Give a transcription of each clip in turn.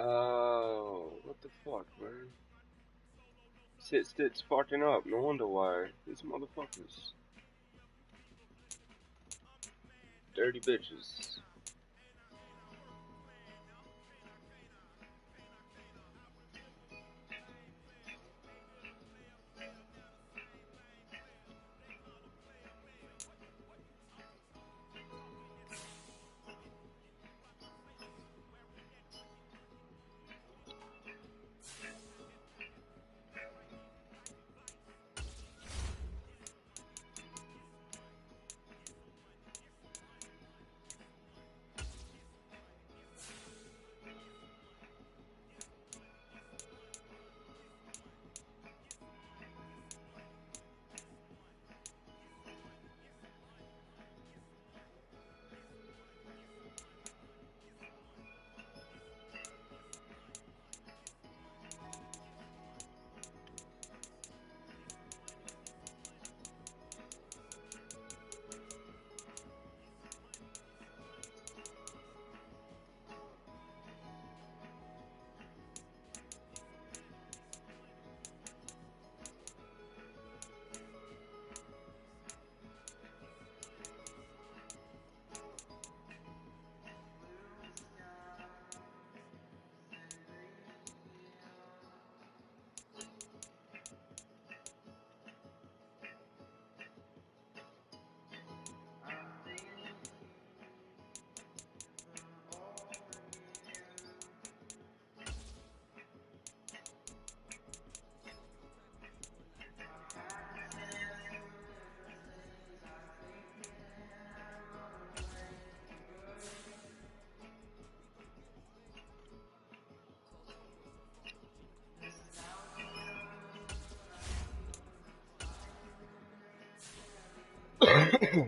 Oh, what the fuck, man? Sit, sparking up. No wonder why. These motherfuckers. Dirty bitches.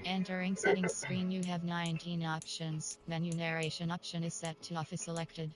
Entering settings screen, you have 19 options. Menu narration option is set to off is selected.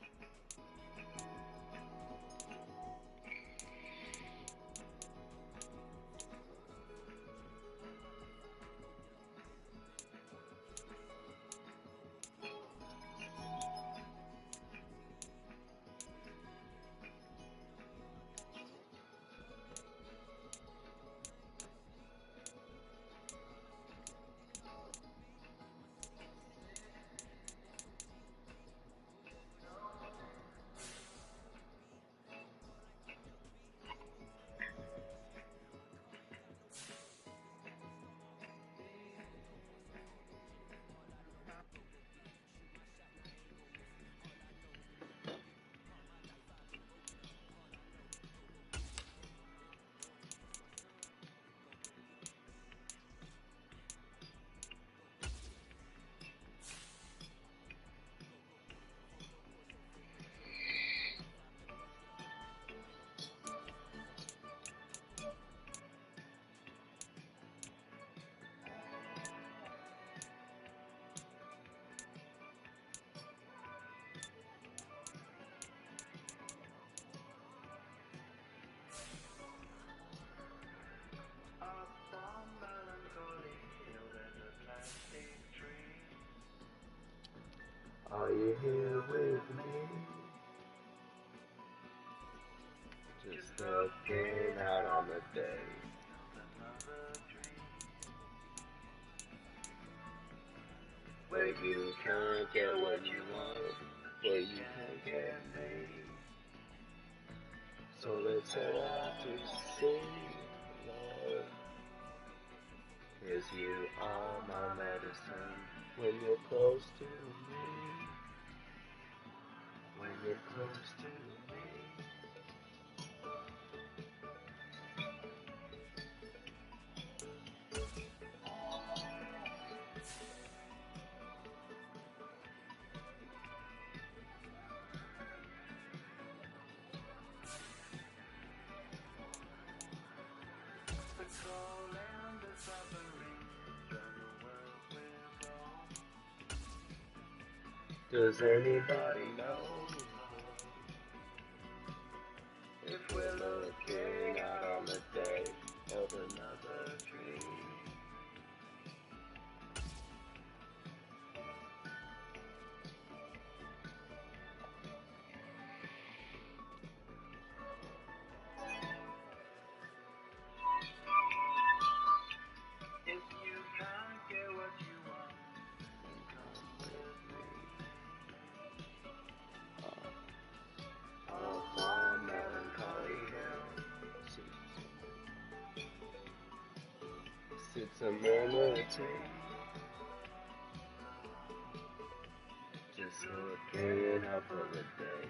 Are you here with me? Just looking out on the day. Where you can't get what you want, where you can't get me. So let's head out to sea, Lord. 'Cause you are my medicine when you're close to me. When you're close to me. Does anybody know if we're looking out on the day of another dream? serenity. Just looking out for the day.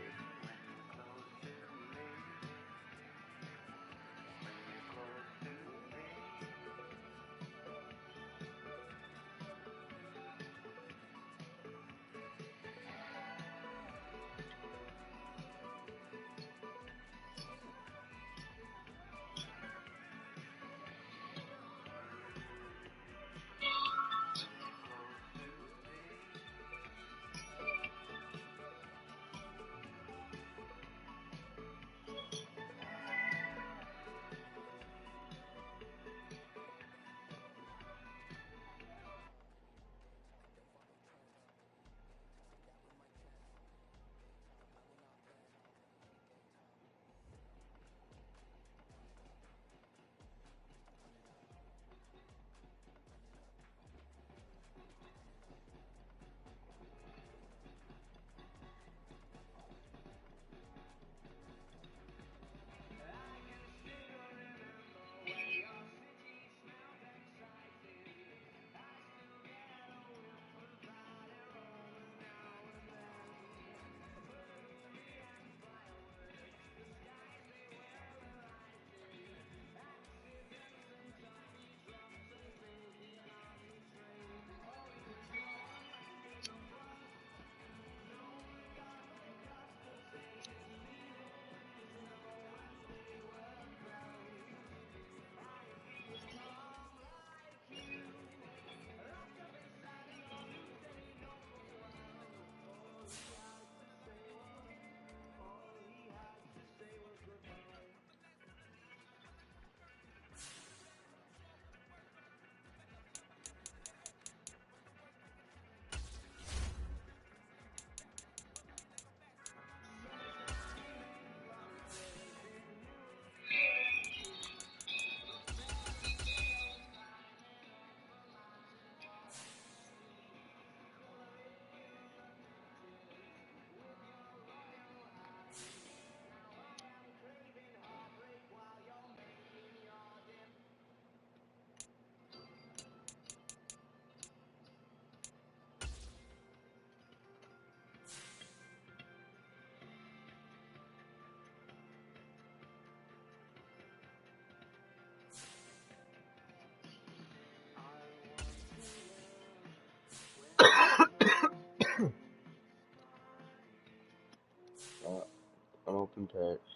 An open text.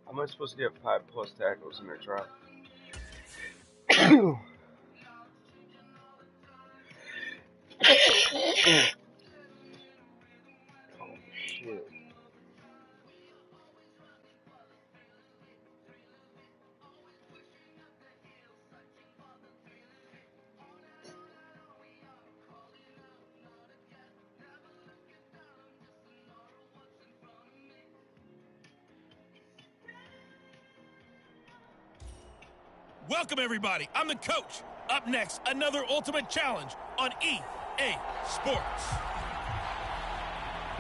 How am I supposed to get 5+ tackles in a drop? Oh shit. Welcome, everybody. I'm the coach. Up next, another ultimate challenge on E.A. Sports.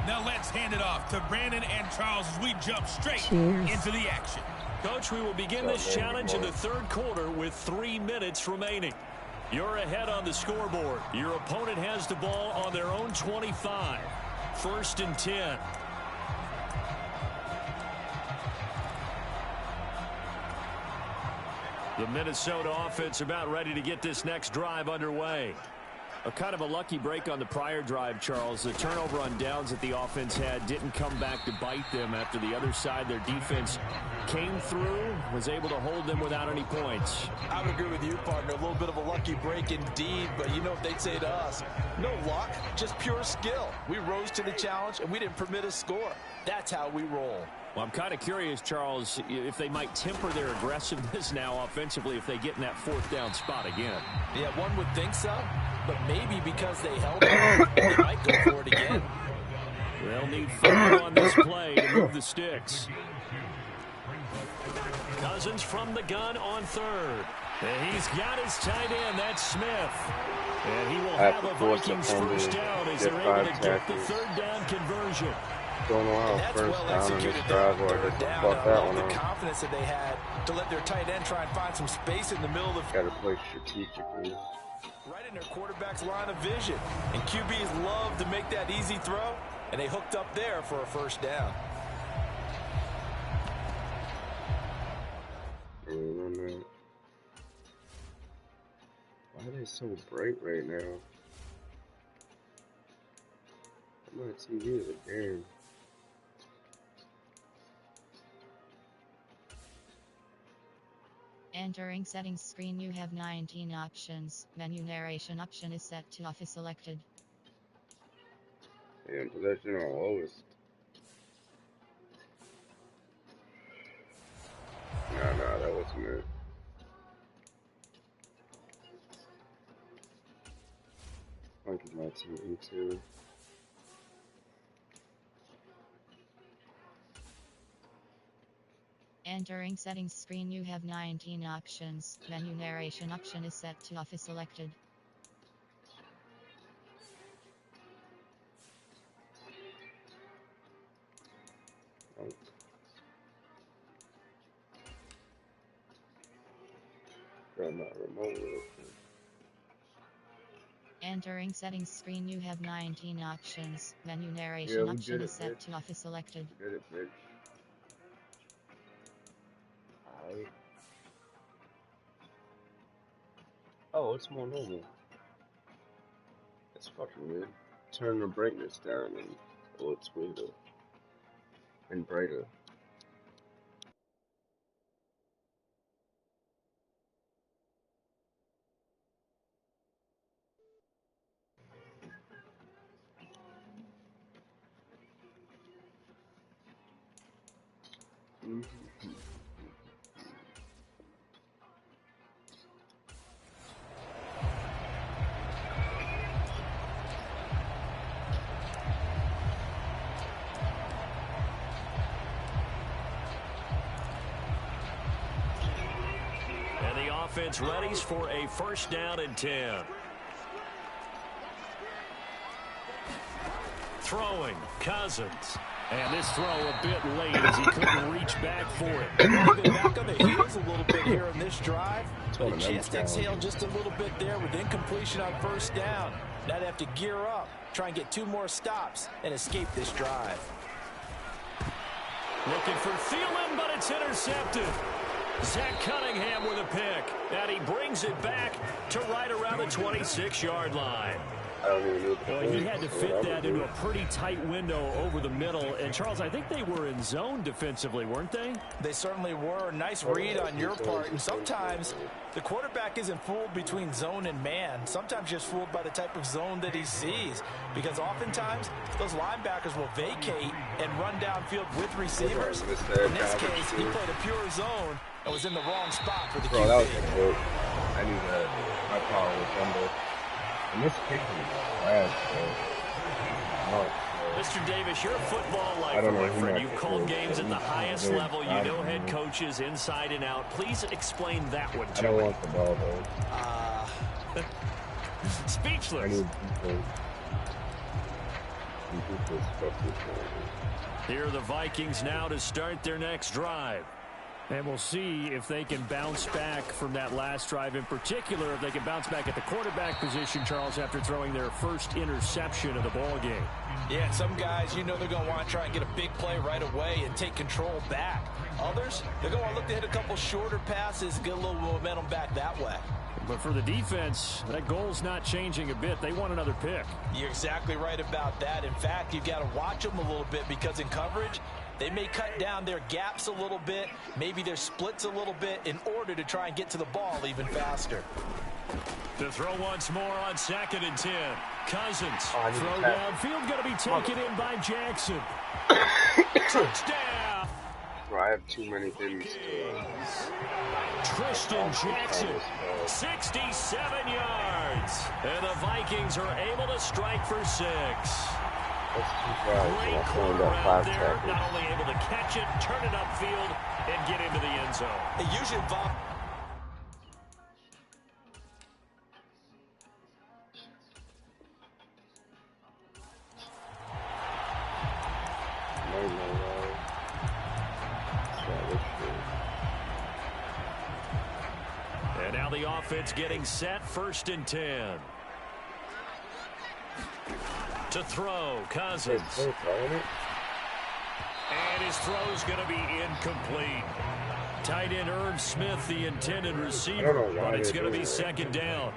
Now let's hand it off to Brandon and Charles as we jump straight into the action. Coach, we will begin this challenge in the third quarter with 3 minutes remaining. You're ahead on the scoreboard. Your opponent has the ball on their own 25. 1st and 10. The Minnesota offense about ready to get this next drive underway. A kind of a lucky break on the prior drive, Charles. The turnover on downs that the offense had didn't come back to bite them after the other side. Their defense came through, was able to hold them without any points. I would agree with you, partner. A little bit of a lucky break indeed, but you know what they'd say to us. No luck, just pure skill. We rose to the challenge, and we didn't permit a score. That's how we roll. Well, I'm kind of curious, Charles, if they might temper their aggressiveness now offensively if they get in that 4th down spot again. Yeah, one would think so, but maybe because they held it, they might go for it again. They'll need 5 on this play to move the sticks. Cousins from the gun on 3rd. And he's got his tight end. That's Smith. And he will have a Vikings first down as they're able to get the 3rd down conversion. Going around That's first well down on executed this drive, or I just fucked that one the up. confidence that they had to let their tight end try and find some space in the middle of the Got to play strategically. right in their quarterback's line of vision. And QBs love to make that easy throw, and they hooked up there for a first down. Why are they so bright right now? My TV is a game. Entering settings screen, you have 19 options. Menu narration option is set to off is selected. And possession on lowest. Nah, that wasn't it. Like my TV too. Entering settings screen, you have 19 options. Menu narration option is set to off is selected. Oh. Grab my remote real quick. Entering settings screen, you have 19 options. Menu narration option is set to off is selected. Get it, bitch. Alright. Oh, it's more normal. That's fucking weird. Turn the brightness down and oh, it's sweeter and brighter. And the offense readies for a first down and 10. Throwing, Cousins. And this throw a bit late as he couldn't reach back for it. Moving back on the heels a little bit here in this drive. But just exhaled just a little bit there with incompletion on first down. Now they have to gear up, try and get 2 more stops, and escape this drive. Looking for Thielen, but it's intercepted. Zach Cunningham with a pick. And he brings it back to right around the 26-yard line. I don't even know. Well, he had to fit that into a pretty tight window over the middle. And, Charles, I think they were in zone defensively, weren't they? They certainly were. Nice read on your part. And sometimes the quarterback isn't fooled between zone and man. Sometimes just fooled by the type of zone that he sees. Because oftentimes, those linebackers will vacate and run downfield with receivers. In this case, he played a pure zone and was in the wrong spot for the QB. Bro, that was a joke. I knew that. My power was under. And this kick is trash, bro. Mr. Davis, you're a football lifer, my friend. You've called games at the highest level. You know head coaches inside and out. Please explain that one to me. I don't want the ball, though. Speechless. I need people. Here are the Vikings now to start their next drive. And we'll see if they can bounce back from that last drive in particular, if they can bounce back at the quarterback position, Charles, after throwing their first interception of the ball game. Yeah, some guys, you know they're going to want to try and get a big play right away and take control back. Others, they're going to look to hit a couple shorter passes and get a little momentum back that way. But for the defense, that goal's not changing a bit. They want another pick. You're exactly right about that. In fact, you've got to watch them a little bit because in coverage, they may cut down their gaps a little bit, maybe their splits a little bit in order to try and get to the ball even faster. To throw once more on 2nd and 10. Cousins. Throw downfield going to be taken in by Jackson. Touchdown. I have too many things to... Tristan Jackson, 67 yards. And the Vikings are able to strike for 6. Great quarterback there, not only able to catch it, turn it upfield, and get into the end zone. It usually involves... And now the offense getting set, 1st and 10. To throw, Cousins. And his throw's going to be incomplete. Tight end Irv Smith, the intended receiver, but it's going to be 2nd down.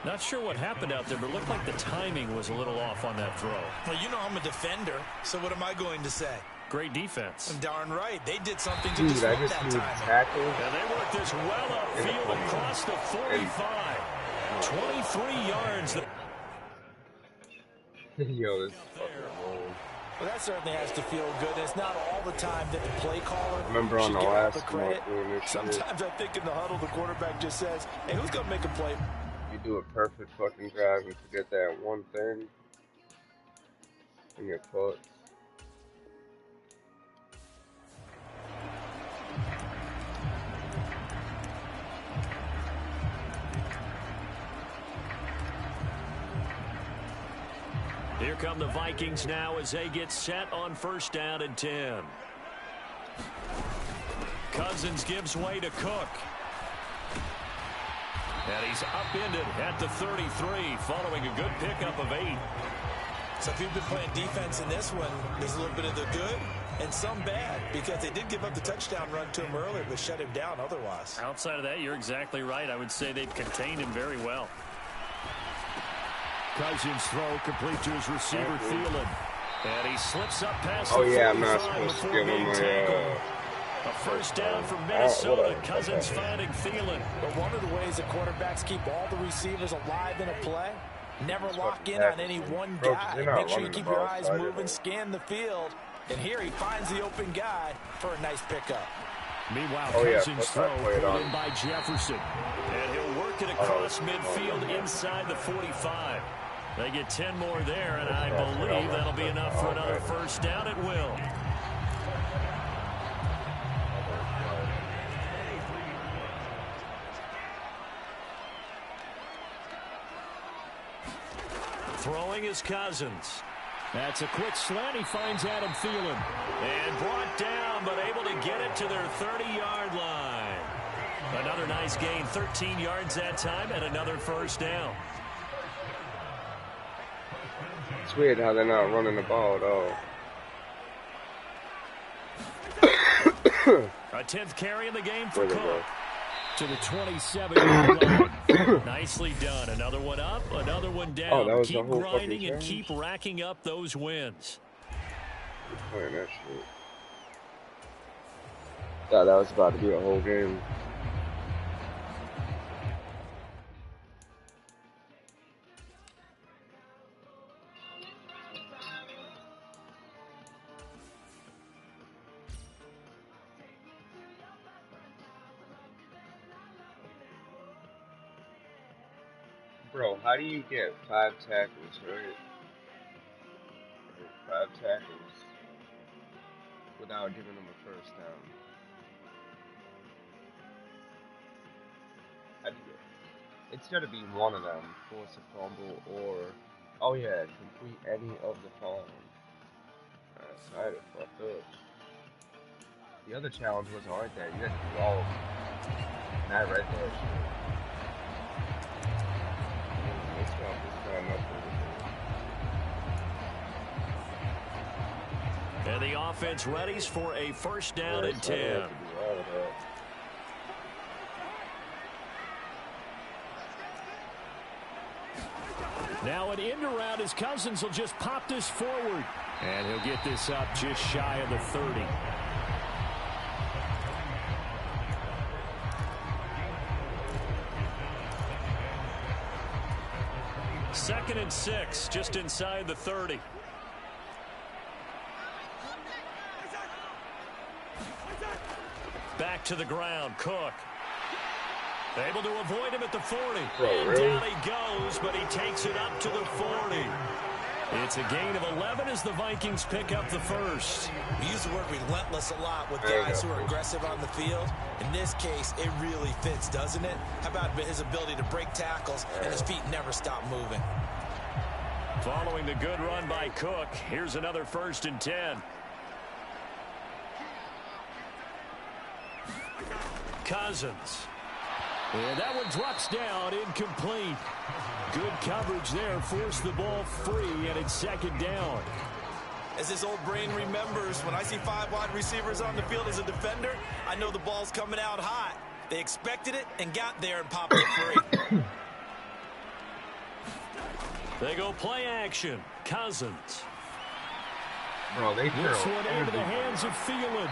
Not sure what happened out there, but it looked like the timing was a little off on that throw. Well, you know I'm a defender, so what am I going to say? Great defense. I'm darn right. They did something to disrupt that timing. And they worked this well upfield across the 45. 23 yards. Yo, this is fucking long. Well, that certainly has to feel good. It's not all the time that the play caller remember on should the get last the credit. Sometimes I think in the huddle, the quarterback just says, hey, who's going to make a play? You do a perfect fucking drive and forget that one thing in your foot. Here come the Vikings now as they get set on 1st down and 10. Cousins gives way to Cook. And he's upended at the 33 following a good pickup of 8. So if you've been playing defense in this one, there's a little bit of the good and some bad because they did give up the touchdown run to him earlier but shut him down otherwise. Outside of that, you're exactly right. I would say they've contained him very well. Cousins throw complete to his receiver, Thielen. And he slips up past the 45 I'm not supposed to give him a 1st down for Minnesota. Cousins finding Thielen. But one of the ways the quarterbacks keep all the receivers alive in a play, never lock in on any one guy. Make sure you keep your eyes moving, scan the field. And here he finds the open guy for a nice pickup. Meanwhile, Cousins throw pulled in by Jefferson. And he'll work it across midfield inside the 45. They get 10 more there, and I believe that'll be enough for another 1st down at will. Throwing is Cousins. That's a quick slant. He finds Adam Thielen. And brought down, but able to get it to their 30-yard line. Another nice gain, 13 yards that time, and another 1st down. It's weird how they're not running the ball at all. A 10th carry in the game for Cook. To the 27-yard line. Nicely done. Another one up, another one down. Keep grinding and keep racking up those wins. Playing that shit. Thought that was about to be a whole game. Bro, how do you get 5 tackles, right? 5 tackles without giving them a 1st down? How do you get it? It's gotta be one of them. Force a fumble or, oh yeah, complete any of the following. That's how it fucked up. The other challenge wasn't like that. You had to do all of them. And I read that shit. This one was time up for And the offense readies for a first down and 10. Now an end around as Cousins will just pop this forward. And he'll get this up just shy of the 30. Second and 6, just inside the 30. Back to the ground, Cook. Able to avoid him at the 40. And down he goes, but he takes it up to the 40. It's a gain of 11 as the Vikings pick up the first. We use the word relentless a lot with guys who are aggressive on the field. In this case, it really fits, doesn't it? How about his ability to break tackles and his feet never stop moving? Following the good run by Cook, here's another first and 10. Cousins. And that one drops down, incomplete. Good coverage there, forced the ball free, and it's second down. As this old brain remembers, when I see 5 wide receivers on the field as a defender, I know the ball's coming out hot. They expected it and got there and popped it free. They go play action. Cousins. Bro, they this one into the hands of Thielen.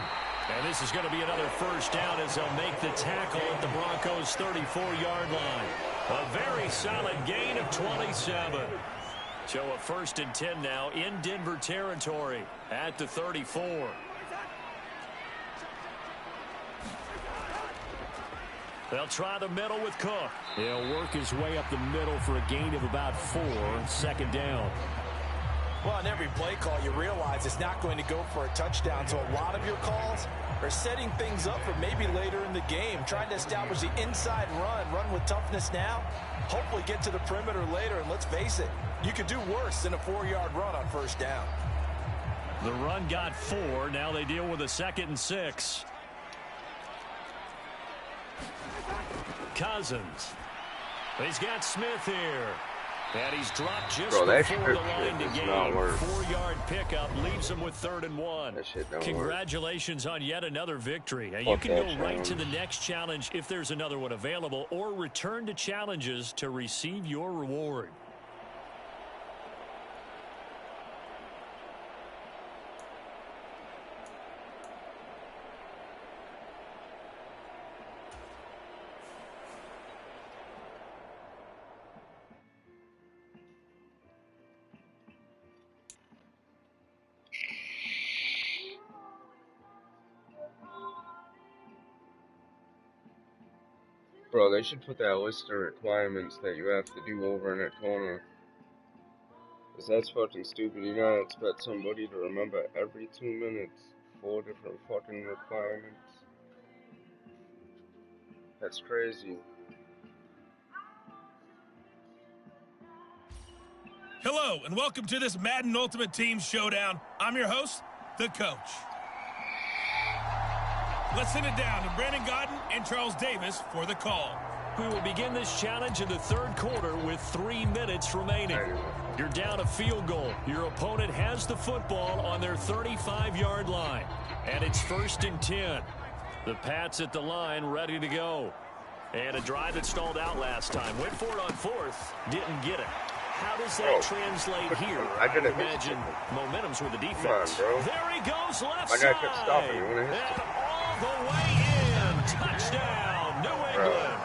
And this is going to be another first down as they'll make the tackle at the Broncos' 34-yard line. A very solid gain of 27. So a first and 10 now in Denver territory at the 34. They'll try the middle with Cook. He'll work his way up the middle for a gain of about 4. Second down. Well, on every play call, you realize it's not going to go for a touchdown. So a lot of your calls are setting things up for maybe later in the game, trying to establish the inside run with toughness now, hopefully get to the perimeter later. And let's face it, you could do worse than a 4-yard run on first down. The run got 4. Now they deal with a second and 6. Cousins. He's got Smith here. And he's dropped just before the line to gain. 4-yard pickup leaves him with 3rd and 1. Congratulations on yet another victory. You can go right to the next challenge if there's another one available, or return to challenges to receive your reward. Bro, they should put that list of requirements that you have to do over in that corner. Because that's fucking stupid. You gotta expect somebody to remember every 2 minutes 4 different fucking requirements. That's crazy. Hello, and welcome to this Madden Ultimate Team Showdown. I'm your host, the Coach. Let's send it down to Brandon Godden and Charles Davis for the call. We will begin this challenge in the 3rd quarter with 3 minutes remaining. You're down a field goal. Your opponent has the football on their 35-yard line. And it's 1st and 10. The Pats at the line ready to go. And a drive that stalled out last time. Went for it on 4th. Didn't get it. How does that translate here? I can imagine momentum's with the defense. Come on, bro. There he goes left My guy kept side. stopping. You wanna hit And all the way in. Touchdown, New England.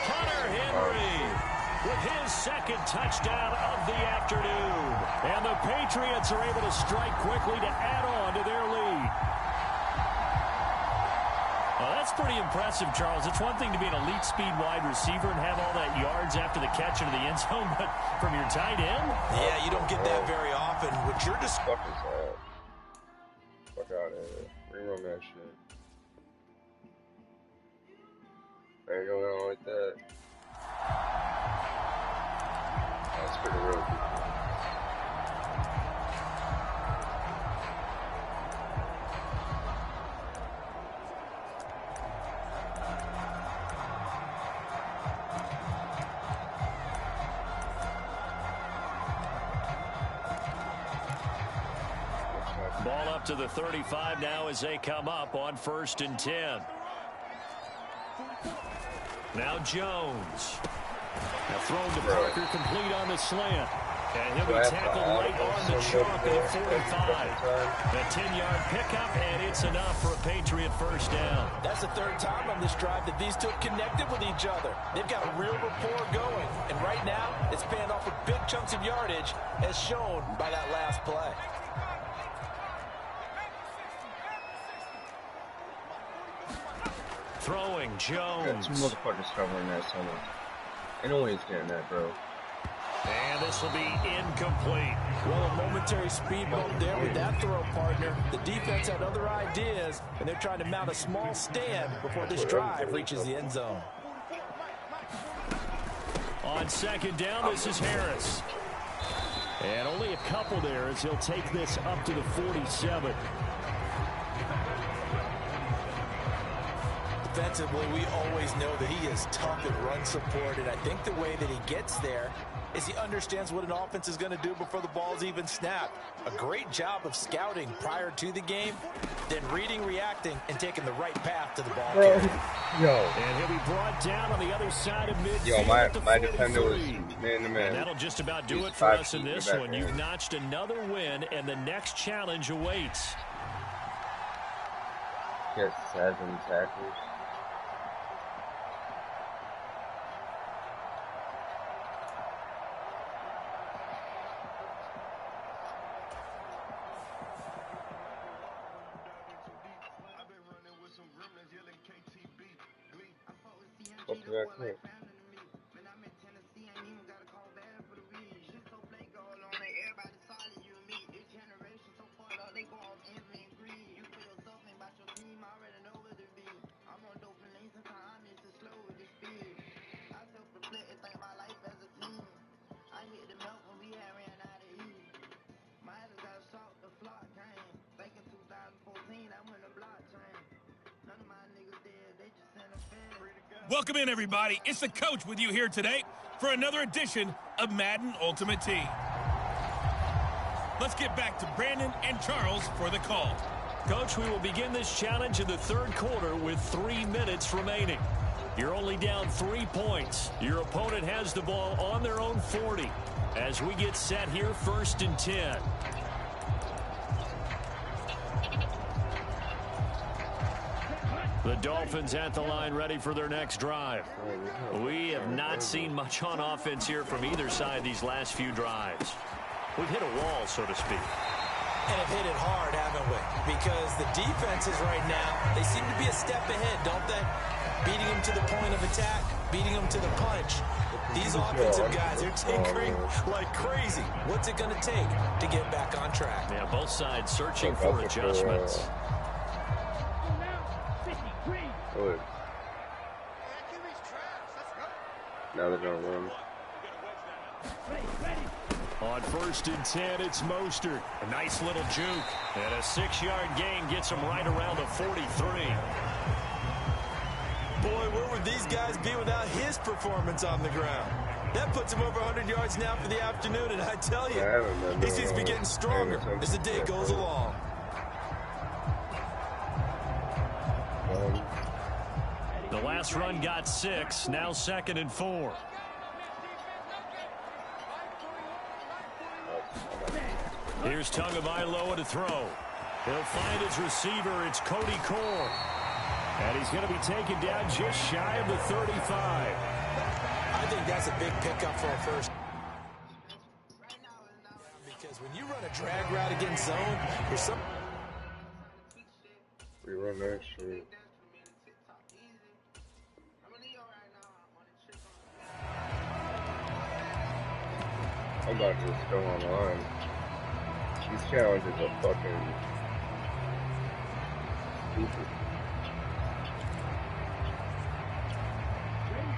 Hunter Henry with his 2nd touchdown of the afternoon. And the Patriots are able to strike quickly to add on to their lead. Well, that's pretty impressive, Charles. It's one thing to be an elite speed wide receiver and have all that yards after the catch into the end zone, but from your tight end? Yeah, you don't get that very often. What you're just... Fuck is that? Fuck out of here. Rerun that shit. There you go, now like that. That's pretty real. to the 35 now as they come up on 1st and 10. Now Jones. Now thrown to Parker, complete on the slant. And he'll be tackled right on the chalk at the 45. A 10-yard pickup, and it's enough for a Patriot first down. That's the third time on this drive that these two have connected with each other. They've got a real rapport going. And right now, it's paying off with big chunks of yardage, as shown by that last play. Throwing Jones. Two motherfuckers covering that center. I know he's getting that, bro. And this will be incomplete. Well, a momentary speed bump there with that throw, partner. The defense had other ideas, and they're trying to mount a small stand before this drive reaches the end zone. On 2nd down, this is Harris. And only a couple there as he'll take this up to the 47. Defensively, we always know that he is tough at run support, and I think the way that he gets there is he understands what an offense is going to do before the ball's even snapped. A great job of scouting prior to the game, then reading, reacting, and taking the right path to the ball. And he'll be brought down on the other side of midfield. My defender was man-to-man. And that'll just about do it for us in this one. You've notched another win, and the next challenge awaits. Get 7 tackles. What's that clip? Welcome in, everybody. It's the coach with you here today for another edition of Madden Ultimate Team. Let's get back to Brandon and Charles for the call. Coach, we will begin this challenge in the 3rd quarter with 3 minutes remaining. You're only down 3 points. Your opponent has the ball on their own 40 as we get set here 1st and 10. The Dolphins at the line ready for their next drive. We have not seen much on offense here from either side these last few drives. We've hit a wall, so to speak. And have hit it hard, haven't we? Because the defenses right now, they seem to be a step ahead, don't they? Beating them to the point of attack, beating them to the punch. These offensive guys, they're tinkering like crazy. What's it going to take to get back on track? Yeah, both sides searching for adjustments. Good. Now they're going to run. On 1st and 10, it's Mostert. A nice little juke. And a 6-yard gain gets him right around the 43. Boy, where would these guys be without his performance on the ground? That puts him over 100 yards now for the afternoon, and I tell you, he seems to be getting stronger as the day goes along. The last run got 6, now 2nd and 4. Here's Tagovailoa to throw. He'll find his receiver. It's Cody Core. And he's going to be taken down just shy of the 35. I think that's a big pickup for a first. Because when you run a drag route against zone, there's some... We run that shit. I'm about to just go online. These challenges are fucking stupid.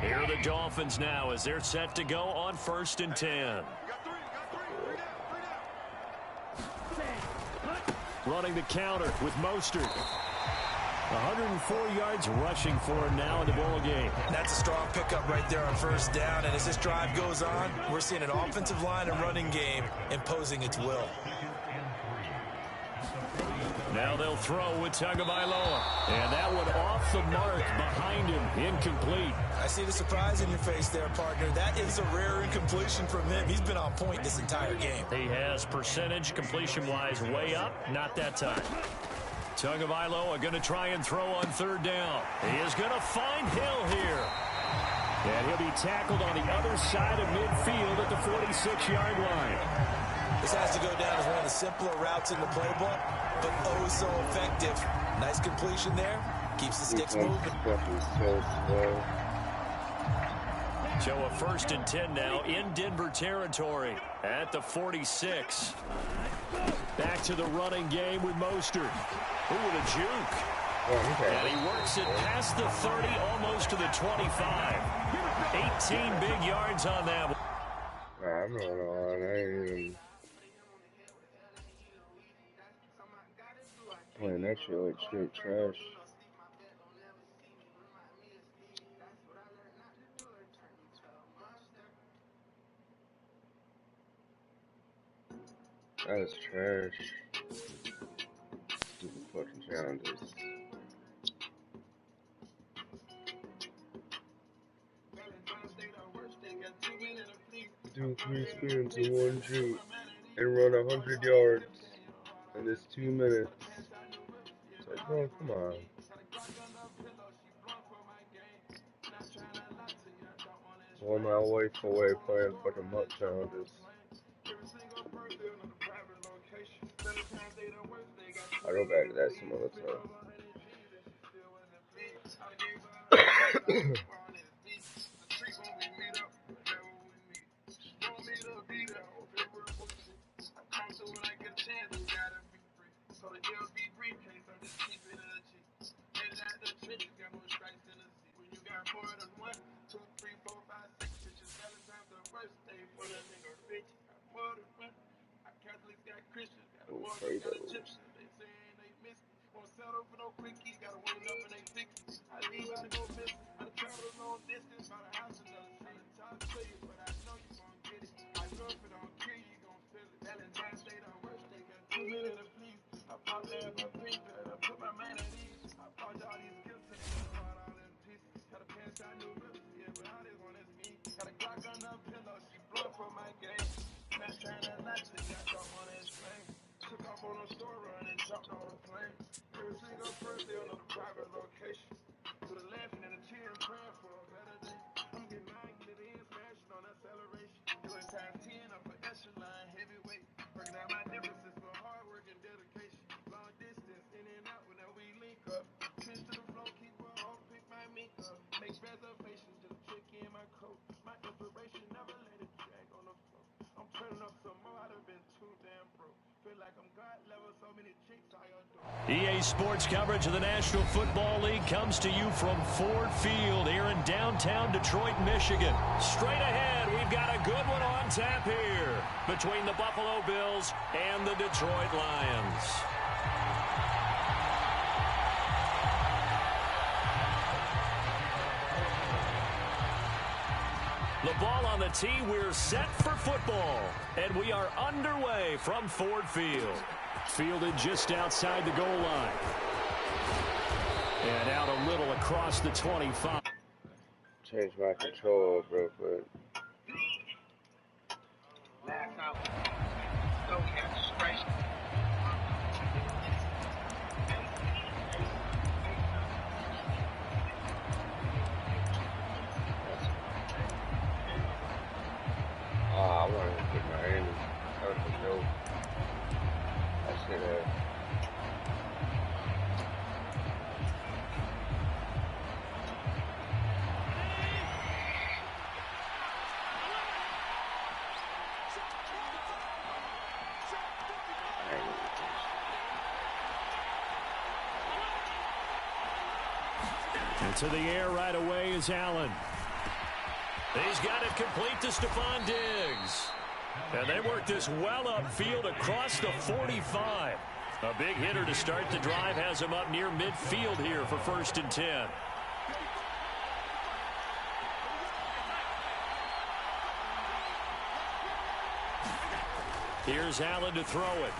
Here are the Dolphins now as they're set to go on 1st and 10. Running the counter with Mostert. 104 yards rushing for him now in the ball game. That's a strong pickup right there on 1st down. And as this drive goes on, we're seeing an offensive line and running game imposing its will. Now they'll throw with Tagovailoa. And that one off the mark behind him. Incomplete. I see the surprise in your face there, partner. That is a rare incompletion from him. He's been on point this entire game. He has percentage completion-wise way up. Not that time. Tagovailoa going to try and throw on third down. He is going to find Hill here. And he'll be tackled on the other side of midfield at the 46-yard line. This has to go down as one of the simpler routes in the playbook, but oh so effective. Nice completion there. Keeps the sticks moving. So a 1st and 10 now in Denver territory at the 46. Back to the running game with Mostert. Ooh, with a juke. And he works it past the 30, almost to the 25. 18 big yards on that. I'm not on. I ain't even playing that shit like straight trash. That is trash. Stupid fucking challenges. Do 3 spins in 1 juke and run 100 yards in this 2 minutes. It's like, bro, come on. On my wife away playing fucking mutt challenges. I'll go back to that some other time. EA Sports coverage of the National Football League comes to you from Ford Field here in downtown Detroit, Michigan. Straight ahead, we've got a good one on tap here between the Buffalo Bills and the Detroit Lions. The ball on the tee, we're set for football, and we are underway from Ford Field. Fielded just outside the goal line. And out a little across the 25. Change my control up real quick. I wanted to put my hand in. That was a joke. I should have. And to the air right away is Allen. He's got it complete to Stephon Diggs. And they work this well upfield across the 45. A big hitter to start the drive has him up near midfield here for 1st and 10. Here's Allen to throw it.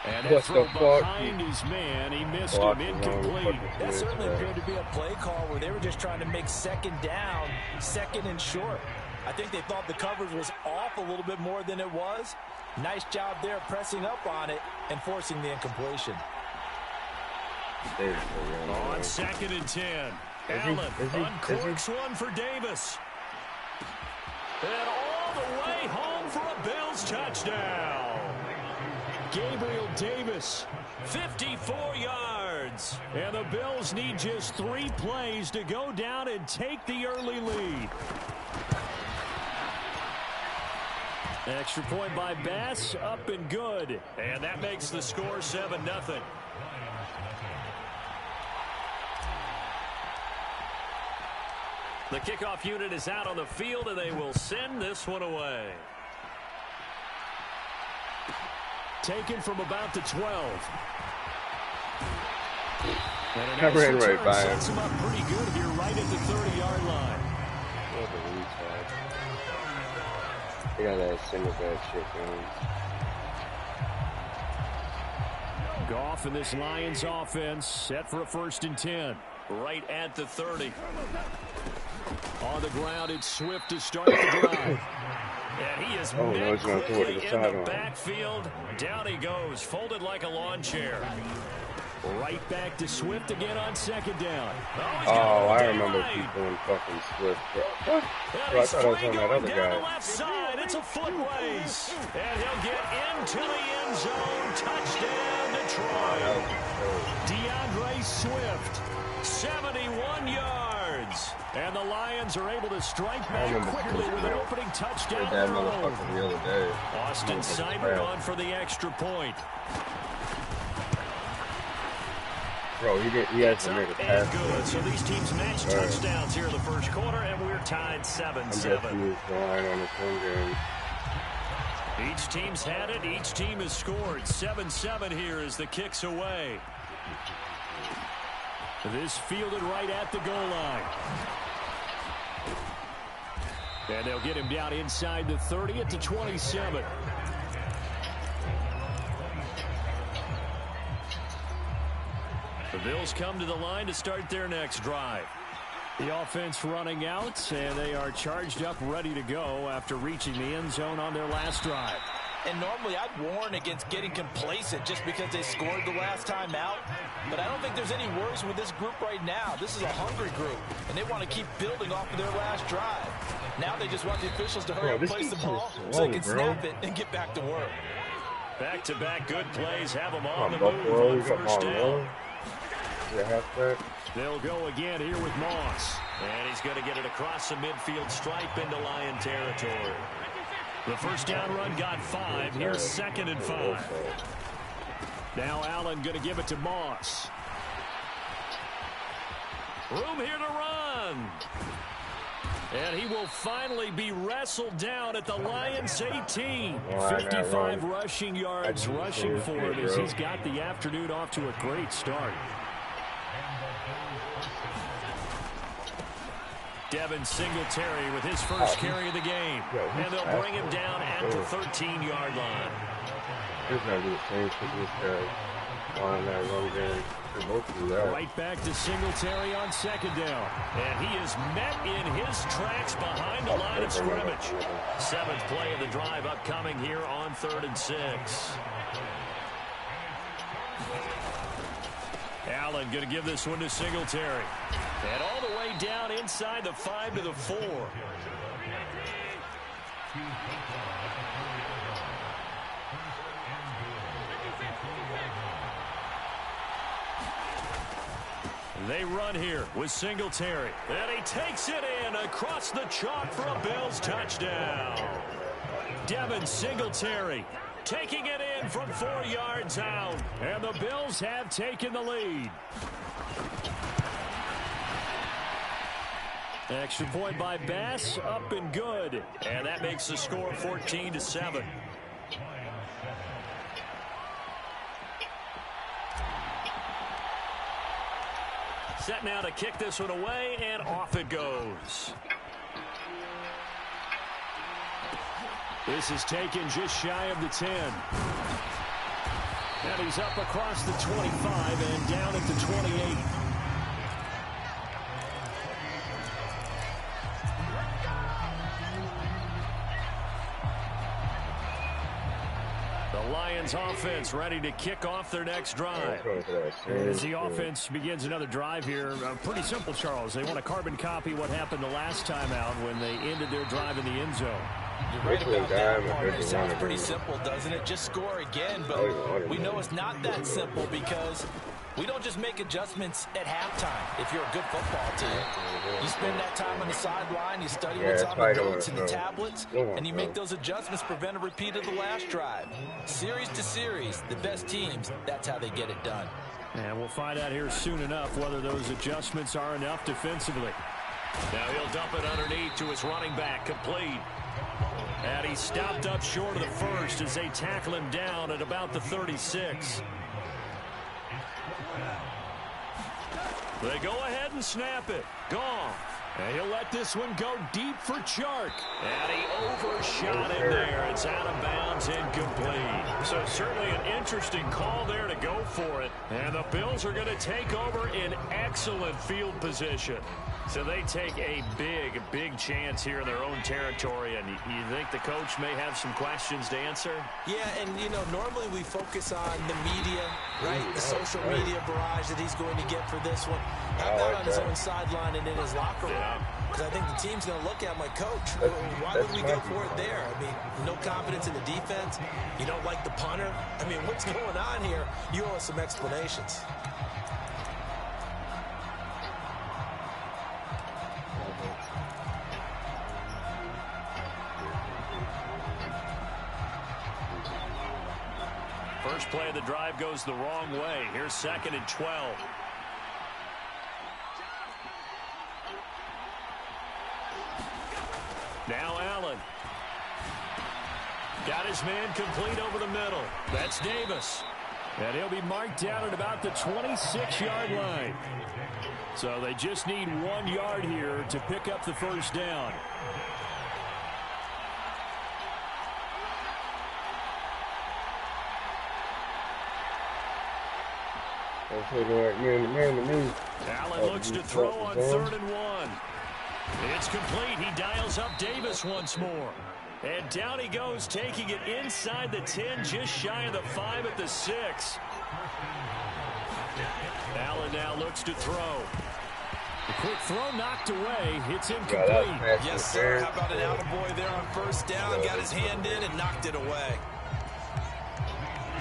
And that What throw the fuck? behind his man, he missed him, incomplete. That certainly appeared to be a play call where they were just trying to make second down, second and short. I think they thought the coverage was off a little bit more than it was. Nice job there pressing up on it and forcing the incompletion. On 2nd and 10. Allen uncorks one for Davis. And all the way home for a Bills touchdown. Gabriel Davis, 54 yards. And the Bills need just 3 plays to go down and take the early lead. Extra point by Bass, up and good. And that makes the score 7-0. The kickoff unit is out on the field, and they will send this one away. Taken from about the 12. And a nice return right sets him up pretty good here right at the 30-yard line. They got that single bad shit going. Goff and this Lions offense set for a 1st and 10. Right at the 30. On the ground, it's Swift to start the drive. And he is met quickly in the backfield. Down he goes, folded like a lawn chair. Right back to Swift again on 2nd down. Oh, I remember people in fucking Swift. Bro, I thought I was on that other guy. The left side, it's a foot race. And he'll get into the end zone. Touchdown, Detroit. DeAndre Swift, 71 yards. And the Lions are able to strike back quickly with an opening touchdown. That motherfucker the other day. Austin Seibert on for the extra point. Bro, he has to make a pass. Good. So these teams match touchdowns here in the first quarter, and we're tied 7-7. Each team's had it. Each team has scored. 7-7 here as the kick's away. This fielded right at the goal line. And they'll get him down inside the 30 at the 27. The Bills come to the line to start their next drive. The offense running out, and they are charged up, ready to go after reaching the end zone on their last drive. And normally I'd warn against getting complacent just because they scored the last time out. But I don't think there's any worries with this group right now. This is a hungry group, and they want to keep building off of their last drive. Now they just want the officials to hurry up and place the ball so they can snap it and get back to work. Back-to-back good plays have them on the move on the first down. They'll go again here with Moss. And he's going to get it across the midfield stripe into Lion territory. The first down run got 5. Here's 2nd and 5. Now Allen going to give it to Moss. Room here to run. And he will finally be wrestled down at the Lions 18. 55 rushing yards rushing for him as he's got the afternoon off to a great start. Devin Singletary with his first carry of the game. And they'll bring him down at the 13-yard line. He's going to do the same for this guy on that run game. Right back to Singletary on 2nd down. And he is met in his tracks behind the line of scrimmage. 7th play of the drive upcoming here on 3rd and 6. Allen going to give this one to Singletary. And all the way down inside the 5 to the 4. They run here with Singletary. And he takes it in across the chalk for a Bills touchdown. Devin Singletary taking it in from 4 yards out. And the Bills have taken the lead. Extra point by Bass, up and good. And that makes the score 14-7. Set now to kick this one away, and off it goes. This is taken just shy of the 10. And he's up across the 25 and down at the 28. The Lions offense ready to kick off their next drive. As the offense begins another drive here, pretty simple, Charles. They want to carbon copy what happened the last time out when they ended their drive in the end zone. You're right about that, partner. It sounds pretty simple, doesn't it? Just score again, but we know it's not that simple because we don't just make adjustments at halftime. If you're a good football team, you spend that time on the sideline, you study what's on the notes and the tablets, and you make those adjustments, prevent a repeat of the last drive. Series to series, the best teams, that's how they get it done. And we'll find out here soon enough whether those adjustments are enough defensively. Now he'll dump it underneath to his running back, complete. And he stopped up short of the first as they tackle him down at about the 36. They go ahead and snap it. Gone. And he'll let this one go deep for Chark. And he overshot him there. It's out of bounds, incomplete. So certainly an interesting call there to go for it. And the Bills are going to take over in excellent field position. So they take a big chance here in their own territory. And you think the coach may have some questions to answer? Yeah, and, you know, normally we focus on the media, right? The social media barrage that he's going to get for this one. How about on his own sideline and in his locker room? Because I think the team's going to look at him like, Coach, why would we go for it there? I mean, no confidence in the defense. You don't like the punter. I mean, what's going on here? You owe us some explanations. First play of the drive goes the wrong way. Here's 2nd and 12. Now Allen. Got his man complete over the middle. That's Davis. And he'll be marked down at about the 26-yard line. So they just need 1 yard here to pick up the first down. Allen looks to throw on 3rd and 1. It's complete. He dials up Davis once more. And down he goes, taking it inside the 10, just shy of the 5 at the 6. Allen now looks to throw. The quick throw knocked away. It's incomplete. Yes, sir. How about an attaboy there on first down? Got his hand in and knocked it away.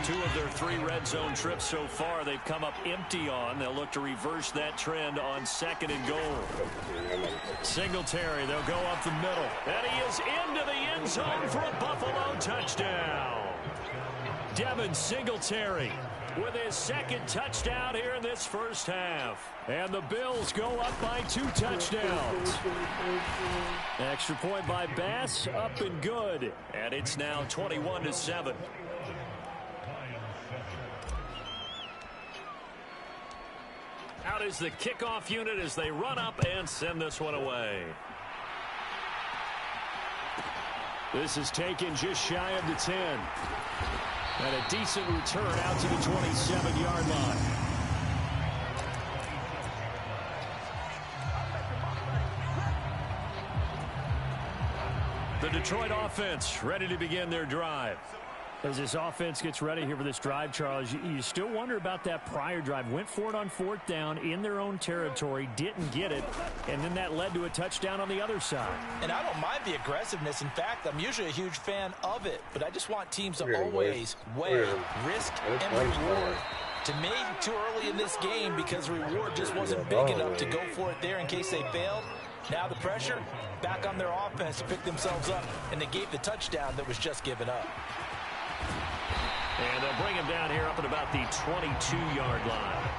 2 of their 3 red zone trips so far they've come up empty on. They'll look to reverse that trend on 2nd and goal. Singletary, they'll go up the middle. And he is into the end zone for a Buffalo touchdown. Devin Singletary with his 2nd touchdown here in this first half. And the Bills go up by 2 touchdowns. Extra point by Bass, up and good. And it's now 21-7. Out is the kickoff unit as they run up and send this one away. This is taken just shy of the 10. And a decent return out to the 27-yard line. The Detroit offense ready to begin their drive. As this offense gets ready here for this drive, Charles, you still wonder about that prior drive. Went for it on 4th down in their own territory, didn't get it, and then that led to a touchdown on the other side. And I don't mind the aggressiveness. In fact, I'm usually a huge fan of it, but I just want teams to always weigh risk and reward. To me, too early in this game because the reward just wasn't big enough to go for it there in case they failed. Now the pressure back on their offense to pick themselves up, and they gave the touchdown that was just given up. And they'll bring him down here up at about the 22-yard line.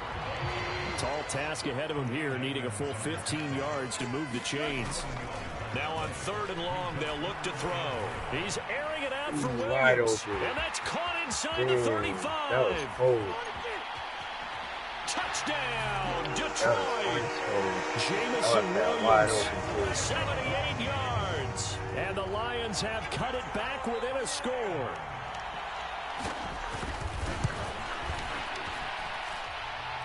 Tall task ahead of him here, needing a full 15 yards to move the chains. Now on 3rd and long, they'll look to throw. He's airing it out for Williams. And that's caught inside the 35. That was cold. Touchdown, Detroit. Jamison Williams, 78 yards. And the Lions have cut it back within a score.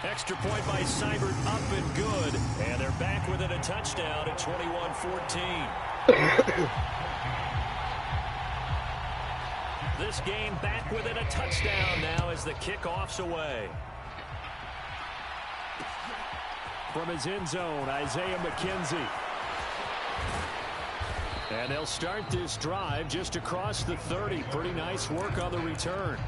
Extra point by Seibert, up and good. And they're back within a touchdown at 21-14. This game back within a touchdown now as the kickoff's away. From his end zone, Isaiah McKenzie. And they'll start this drive just across the 30. Pretty nice work on the return.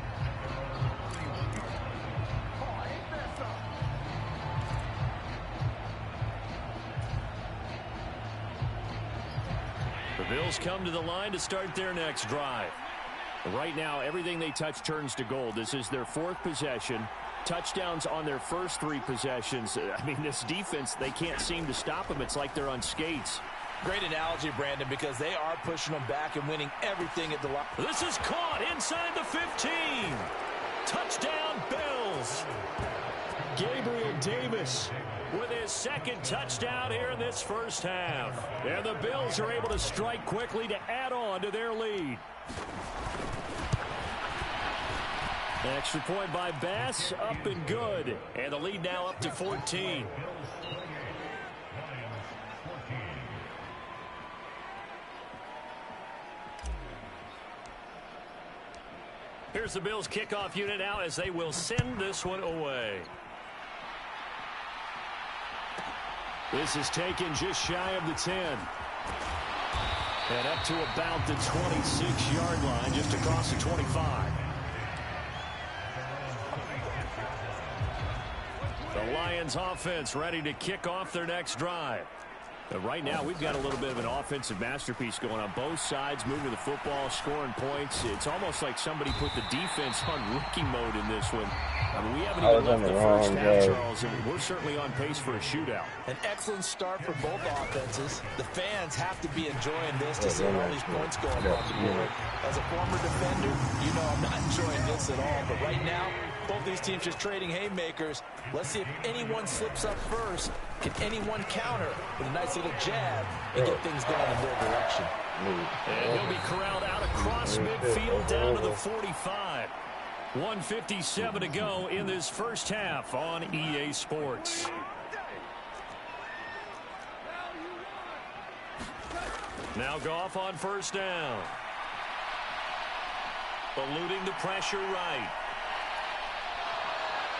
The Bills come to the line to start their next drive. Right now, everything they touch turns to gold. This is their 4th possession. Touchdowns on their first 3 possessions. I mean, this defense, they can't seem to stop them. It's like they're on skates. Great analogy, Brandon, because they are pushing them back and winning everything at the line. This is caught inside the 15. Touchdown, Bills. Gabriel Davis with his 2nd touchdown here in this first half. And the Bills are able to strike quickly to add on to their lead. Extra point by Bass, up and good. And the lead now up to 14. Here's the Bills kickoff unit now as they will send this one away. This is taken just shy of the 10. And up to about the 26-yard line, just across the 25. The Lions offense ready to kick off their next drive. But right now, we've got a little bit of an offensive masterpiece going on. Both sides moving the football, scoring points. It's almost like somebody put the defense on rookie mode in this one. I mean, we haven't even left the first half, Charles, and we're certainly on pace for a shootout. An excellent start for both offenses. The fans have to be enjoying this to see all these points going on the board. As a former defender, you know I'm not enjoying this at all. But right now, both these teams just trading haymakers. Let's see if anyone slips up first. Can anyone counter with a nice little jab and get things going in their direction? And he'll be corralled out across midfield down to the 45. 1:57 to go in this first half on EA Sports. Now Goff on first down. Eluding the pressure right.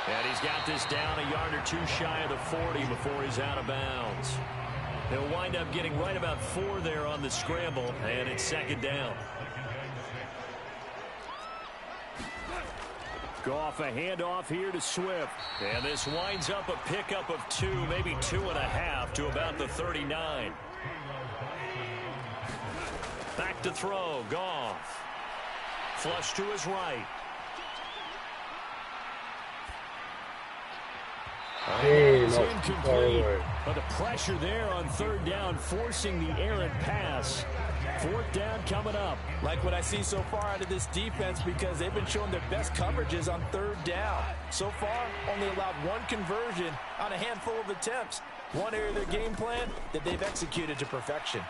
And he's got this down a yard or two shy of the 40 before he's out of bounds. He'll wind up getting right about 4 there on the scramble, and it's second down. Goff, a handoff here to Swift. And this winds up a pickup of 2, maybe 2.5 to about the 39. Back to throw, Goff. Flush to his right. It's incomplete, but the pressure there on third down, forcing the errant pass. Fourth down coming up. Like what I see so far out of this defense, because they've been showing their best coverages on third down. So far, only allowed 1 conversion on a handful of attempts. One area of their game plan that they've executed to perfection.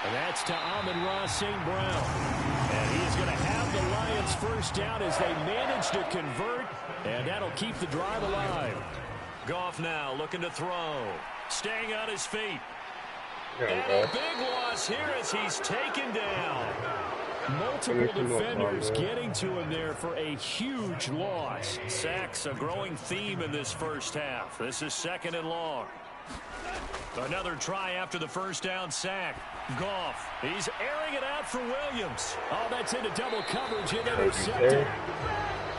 And that's to Amon-Ra St. Brown. And he is going to have the Lions first down as they manage to convert. And that'll keep the drive alive. Goff now looking to throw. Staying on his feet. And a big loss here as he's taken down. Multiple defenders getting to him there for a huge loss. Sacks a growing theme in this first half. This is second and long. Another try after the first down sack. Goff, he's airing it out for Williams. Oh, that's into double coverage and intercepted.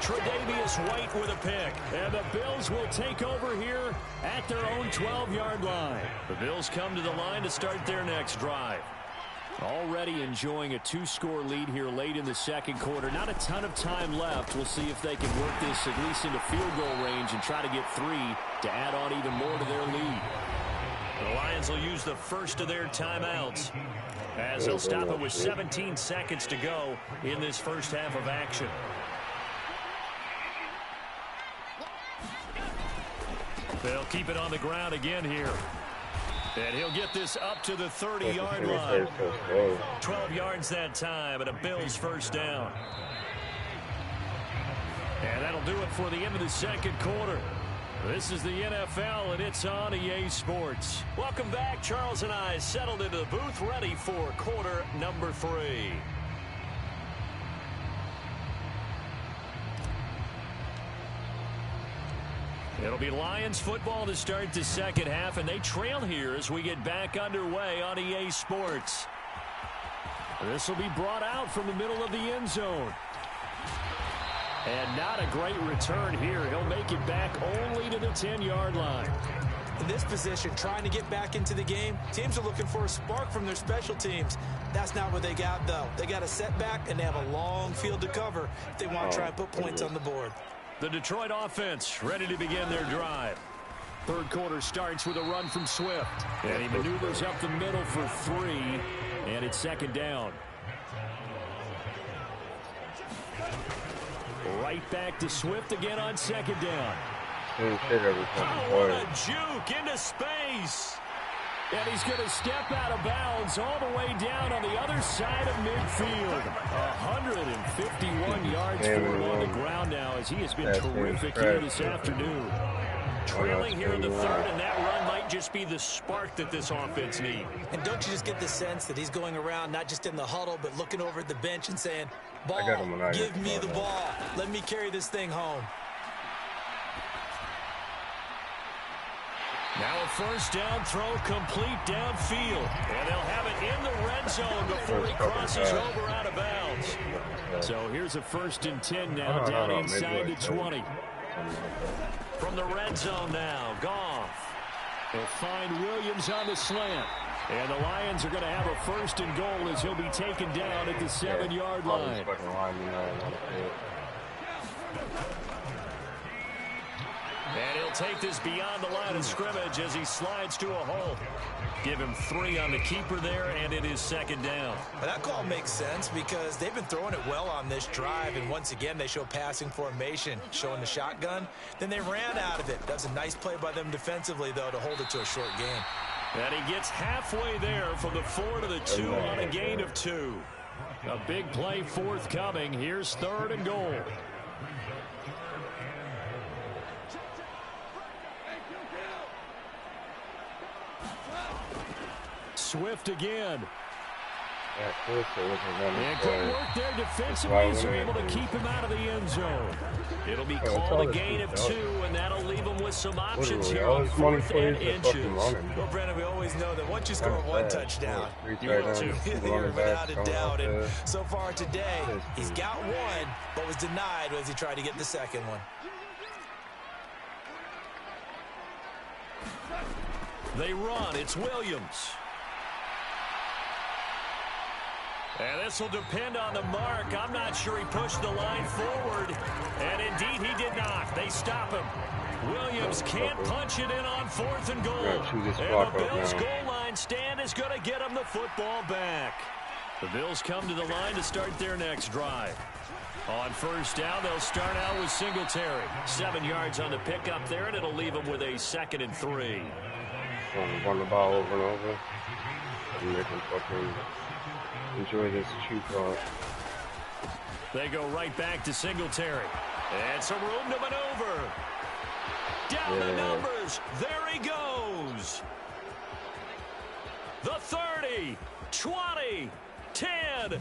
Tre'Davious White with a pick. And the Bills will take over here at their own 12-yard line. The Bills come to the line to start their next drive. Already enjoying a 2-score lead here late in the second quarter. Not a ton of time left. We'll see if they can work this at least into field goal range and try to get 3 to add on even more to their lead. The Lions will use the first of their timeouts as they'll stop it with 17 seconds to go in this first half of action. They'll keep it on the ground again here. And he'll get this up to the 30-yard line. 12 yards that time, and a Bills first down. And that'll do it for the end of the second quarter. This is the NFL, and it's on EA Sports. Welcome back. Charles and I settled into the booth, ready for quarter number 3. It'll be Lions football to start the second half, and they trail here as we get back underway on EA Sports. This will be brought out from the middle of the end zone. And not a great return here. He'll make it back only to the 10-yard line. In this position, trying to get back into the game, teams are looking for a spark from their special teams. That's not what they got, though. They got a setback, and they have a long field to cover if they want to try and put points on the board. The Detroit offense ready to begin their drive. Third quarter starts with a run from Swift. And he maneuvers up the middle for 3. And it's second down. Right back to Swift again on second down. What a juke into space. And he's going to step out of bounds all the way down on the other side of midfield. 151 yards for him on the ground now as he has been terrific here this afternoon. Trailing here in the third, and that run might just be the spark that this offense needs. And don't you just get the sense that he's going around not just in the huddle, but looking over at the bench and saying, ball, give me the ball. Let me carry this thing home. Now a first down throw complete downfield. And they'll have it in the red zone before he crosses over out of bounds. So here's a 1st and 10 now down inside the 20. From the red zone now, Goff. They'll find Williams on the slant. And the Lions are going to have a 1st and goal as he'll be taken down at the 7-yard line. And he'll take this beyond the line of scrimmage as he slides to a hole. Give him 3 on the keeper there, and it is second down. Well, that call makes sense because they've been throwing it well on this drive, and once again they show passing formation, showing the shotgun. Then they ran out of it. That's a nice play by them defensively, though, to hold it to a short gain. And he gets halfway there from the 4 to the 2 on a gain of 2. A big play forthcoming. Here's 3rd and goal. Swift again. And good work there defensively, so able to keep him out of the end zone. It'll be called a gain of 2, and that'll leave him with some options here on 4th and inches. Well, Brandon, we always know that once you score 1 touchdown, you're without a doubt. And so far today, he's got 1, but was denied as he tried to get the second one. They run. It's Williams. And this will depend on the mark. I'm not sure he pushed the line forward. And indeed, he did not. They stop him. Williams can't punch it in on 4th and goal. And the Bills' goal line stand is going to get him the football back. The Bills come to the line to start their next drive. On first down, they'll start out with Singletary. 7 yards on the pickup there, and it'll leave them with a 2nd and 3. Run the ball over and over. And they can fucking enjoy this cheap clock. They go right back to Singletary. And some room to maneuver. Down the numbers. There he goes. The 30, 20, 10.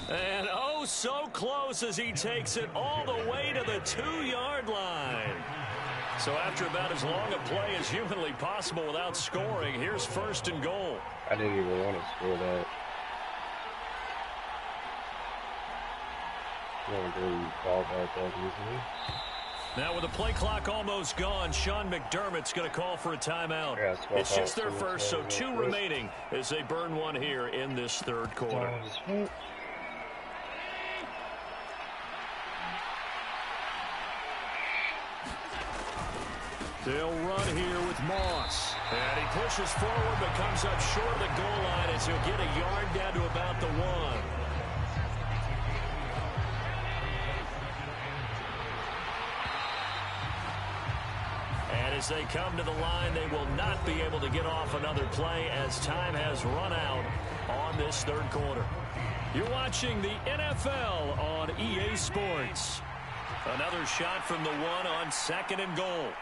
And oh, so close as he takes it all the way to the 2-yard line. So after about as long a play as humanly possible without scoring, here's 1st and goal. I didn't even want to score that. Ball back that easily. Now with the play clock almost gone, Sean McDermott's going to call for a timeout. Yeah, it's just their first, so 2 remaining as they burn 1 here in this 3rd quarter. They'll run here with Moss. And he pushes forward but comes up short of the goal line as he'll get a yard down to about the 1. And as they come to the line, they will not be able to get off another play as time has run out on this 3rd quarter. You're watching the NFL on EA Sports. Another shot from the one on 2nd and goal.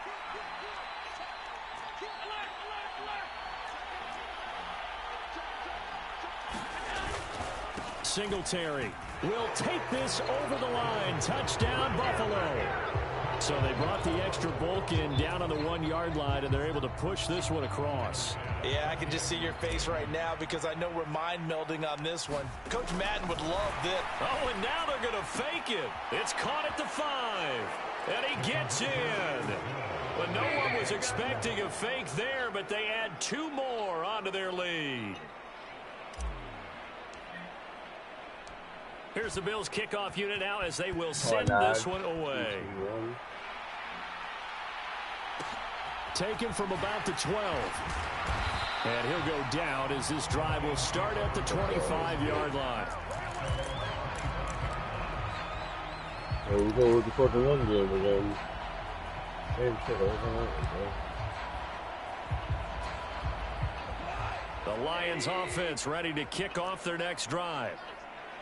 Singletary will take this over the line. Touchdown, Buffalo. So they brought the extra bulk in down on the 1-yard line, and they're able to push this one across. Yeah, I can just see your face right now because I know we're mind melding on this one. Coach Madden would love this. Oh, and now they're going to fake it. It's caught at the 5, and he gets in. But no one was expecting a fake there, but they add 2 more onto their lead. Here's the Bills' kickoff unit now as they will send this one away. Taken from about the 12. And he'll go down as this drive will start at the 25-yard line. There we go with the 41 game again. Same shit over. The Lions offense ready to kick off their next drive.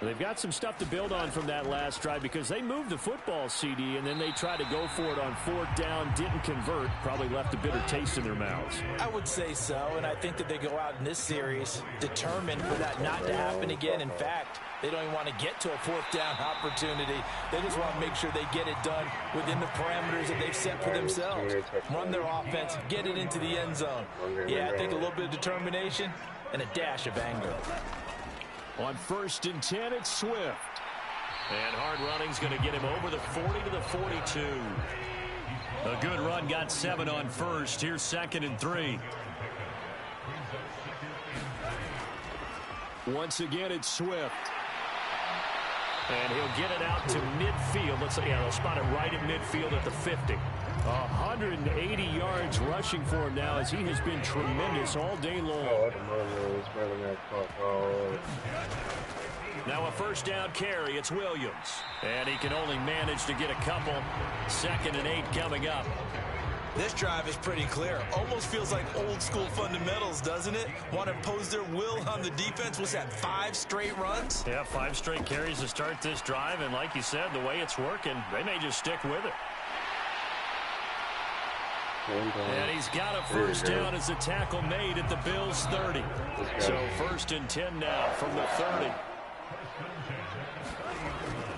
They've got some stuff to build on from that last drive because they moved the football, CD, and then they tried to go for it on 4th down, didn't convert, probably left a bitter taste in their mouths. I would say so, and I think that they go out in this series determined for that not to happen again. In fact, they don't even want to get to a 4th down opportunity. They just want to make sure they get it done within the parameters that they've set for themselves. Run their offense, get it into the end zone. Yeah, I think a little bit of determination and a dash of anger. On 1st and 10, it's Swift. And hard running's going to get him over the 40 to the 42. A good run, got 7 on 1st. Here's 2nd and 3. Once again, it's Swift. And he'll get it out to midfield. Let's say, they'll spot it right at midfield at the 50. 180 yards rushing for him now as he has been tremendous all day long. Now a 1st down carry. It's Williams. And he can only manage to get a couple. 2nd and 8 coming up. This drive is pretty clear. Almost feels like old school fundamentals, doesn't it? Want to impose their will on the defense. What's that, 5 straight runs? Yeah, 5 straight carries to start this drive. And like you said, the way it's working, they may just stick with it. And he's got a 1st down as the tackle made at the Bills' 30. So 1st and 10 now from the 30.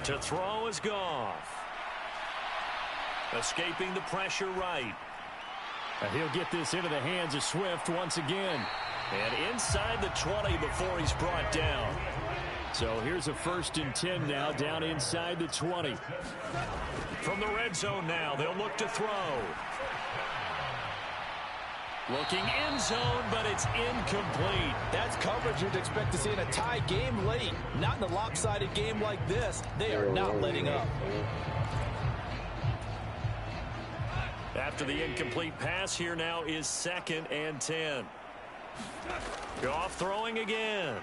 To throw is Goff. Escaping the pressure right. And he'll get this into the hands of Swift once again. And inside the 20 before he's brought down. So here's a 1st and 10 now down inside the 20. From the red zone now, they'll look to throw. Looking end zone, but it's incomplete. That's coverage you'd expect to see in a tie game late. Not in a lopsided game like this. They are not letting up. After the incomplete pass, here now is 2nd and 10. Goff throwing again.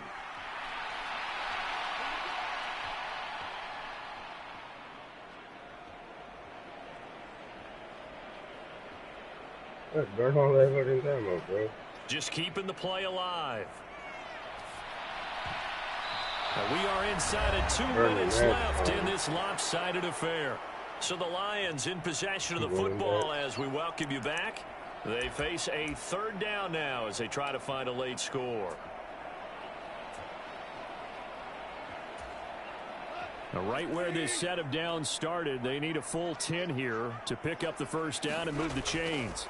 Burn all that fucking time up, bro. Just keeping the play alive. Now we are inside of 2 minutes left in this lopsided affair. So the Lions in possession of the football as we welcome you back. They face a 3rd down now as they try to find a late score. Now right where this set of downs started, they need a full 10 here to pick up the 1st down and move the chains.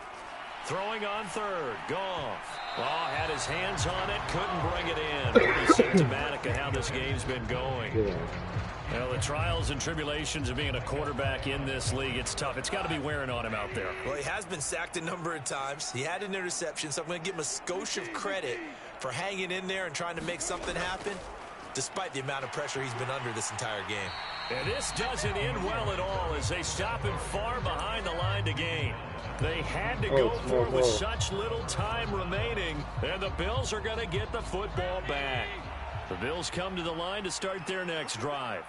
Throwing on 3rd, Goff. Oh, had his hands on it, couldn't bring it in. Pretty symptomatic of how this game's been going. Well, the trials and tribulations of being a quarterback in this league, it's tough. It's got to be wearing on him out there. Well, he has been sacked a number of times. He had an interception, so I'm going to give him a skosh of credit for hanging in there and trying to make something happen, despite the amount of pressure he's been under this entire game. And this doesn't end well at all as they stop him far behind the line to gain. They had to go for it with such little time remaining, and the Bills are going to get the football back. The Bills come to the line to start their next drive.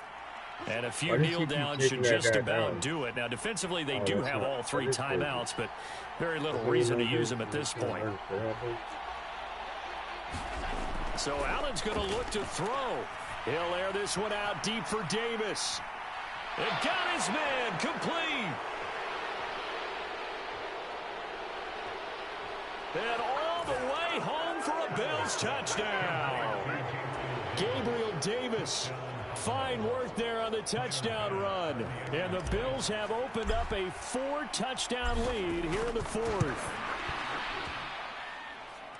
And a few kneel downs should just about do it. Now, defensively, they do have all 3 timeouts, but very little reason to use them at this point. So Allen's going to look to throw. He'll air this one out deep for Davis. And got his man complete. And all the way home for a Bills touchdown. Gabriel Davis. Fine work there on the touchdown run. And the Bills have opened up a 4-touchdown lead here in the fourth.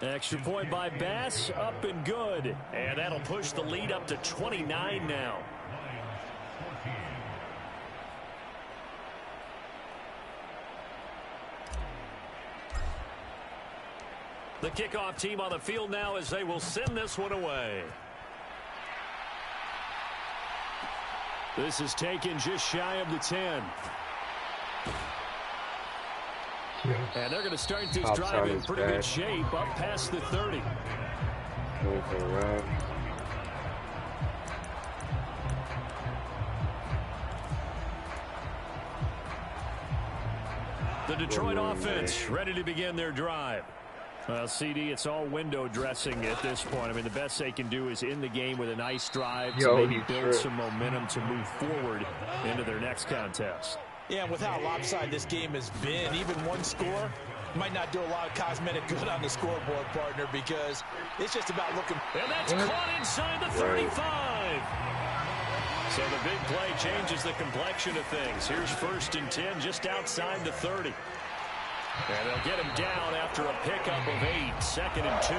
Extra point by Bass, up and good. And that'll push the lead up to 29 now. The kickoff team on the field now as they will send this one away. This is taken just shy of the 10. And they're going to start this drive in pretty good shape, up past the 30. Going for a run. The Detroit offense ready to begin their drive. Well, CD, it's all window dressing at this point. I mean, the best they can do is in the game with a nice drive to maybe build some momentum to move forward into their next contest. Yeah, with how lopsided this game has been, even one score might not do a lot of cosmetic good on the scoreboard, partner, because it's just about looking. And that's caught inside the 35. So the big play changes the complexion of things. Here's 1st and 10 just outside the 30. And they'll get him down after a pickup of 8, 2nd and 2.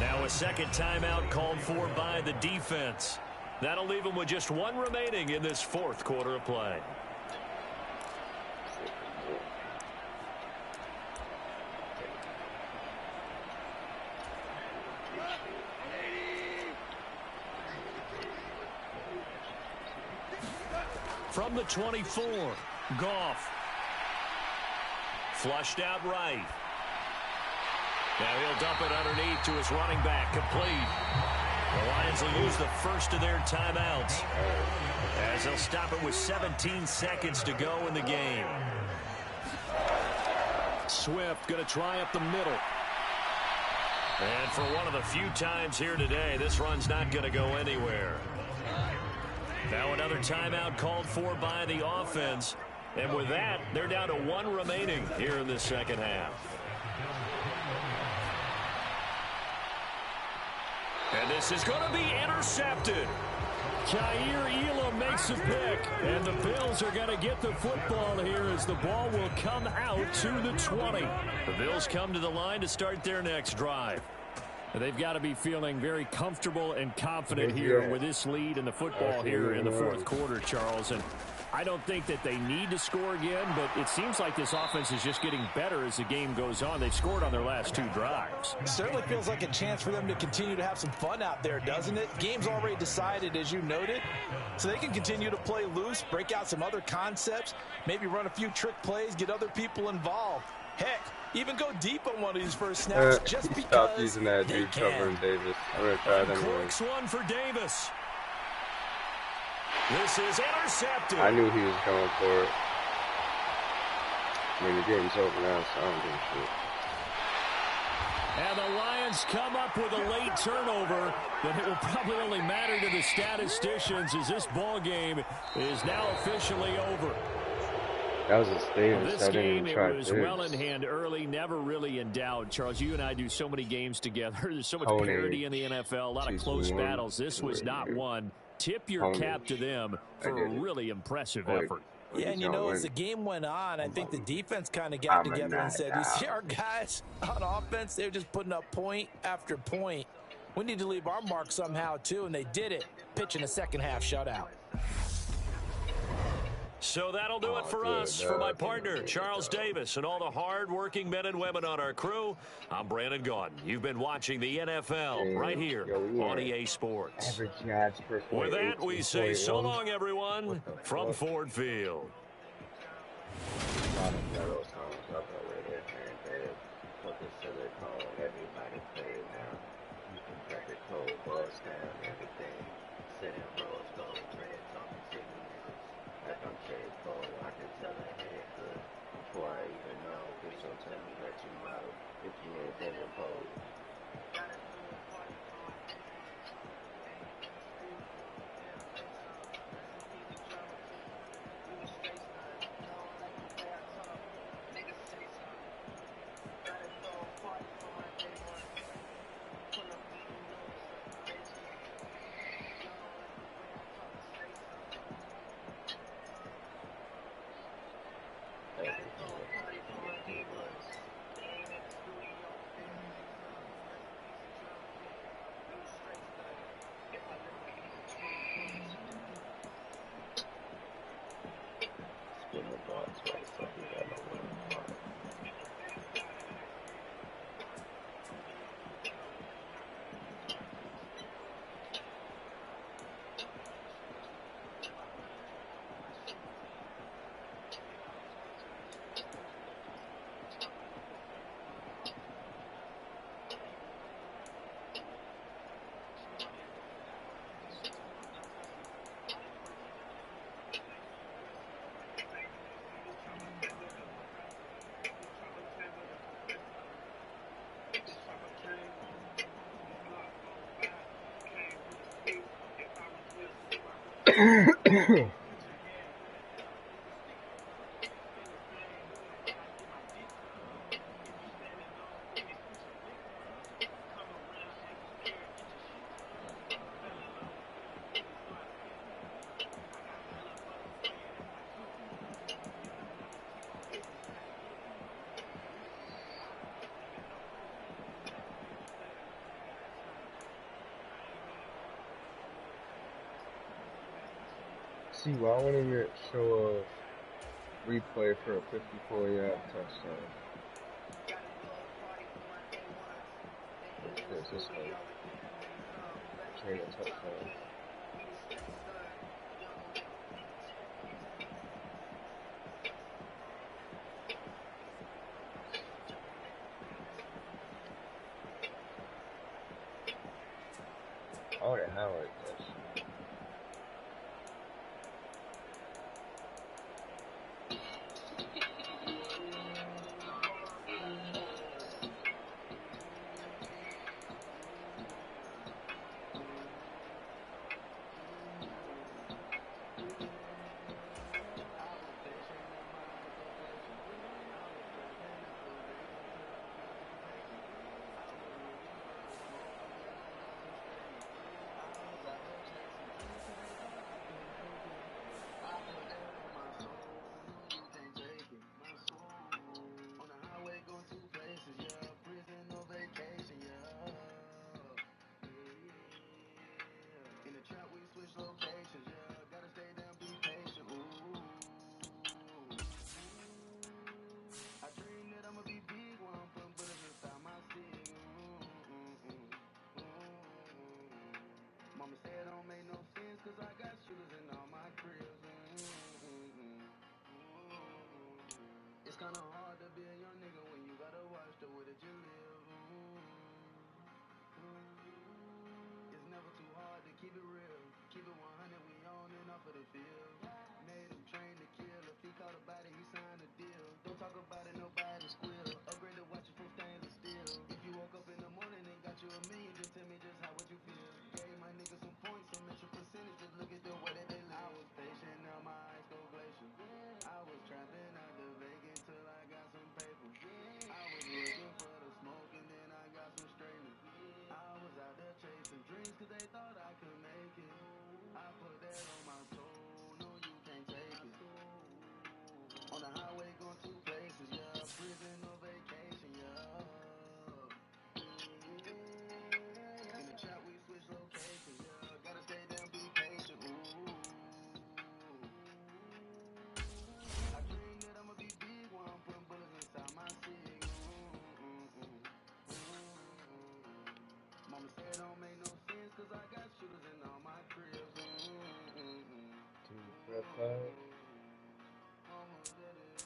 Now a second timeout called for by the defense. That'll leave them with just 1 remaining in this 4th quarter of play. From the 24, Goff. Flushed out right. Now he'll dump it underneath to his running back, complete. The Lions will use the first of their timeouts as they'll stop it with 17 seconds to go in the game. Swift going to try up the middle. And for one of the few times here today, this run's not going to go anywhere. Now another timeout called for by the offense. And with that, they're down to 1 remaining here in the second half. And this is going to be intercepted. Jair Elam makes a pick. And the Bills are going to get the football here as the ball will come out to the 20. The Bills come to the line to start their next drive. They've got to be feeling very comfortable and confident here with this lead in the football here in the 4th quarter, Charles. And I don't think that they need to score again, but it seems like this offense is just getting better as the game goes on. They've scored on their last 2 drives. It certainly feels like a chance for them to continue to have some fun out there, doesn't it? Game's already decided, as you noted, so they can continue to play loose, break out some other concepts, maybe run a few trick plays, get other people involved. Heck, even go deep on one of these first snaps just because stop using that dude covering Davis. I'm going to try that anyway. Corks one for Davis. This is intercepted. I knew he was going for it. I mean, the game's over now, so I don't give a shit. And the Lions come up with a late turnover, but it will probably only matter to the statisticians as this ball game is now officially over. That was a Davis. This game, it was well in hand early, never really in doubt. Charles, you and I do so many games together. There's so much parity in the NFL, a lot of close battles. This was not one. Tip your cap to them for a really impressive effort. Yeah, and you know, as the game went on, I think the defense kind of got together and said, you see our guys on offense, they're just putting up point after point. We need to leave our mark somehow, too, and they did it, pitching a second-half shutout. So that'll do it for us. For my partner, Charles Davis, and all the hard-working men and women on our crew, I'm Brandon Gaudin. You've been watching the NFL right here on EA Sports. With that, we say so long, everyone, from Ford Field. See, why wouldn't it show a replay for a 54-yard touchdown? There's this one. Train a touchdown. I would have highlighted that shit.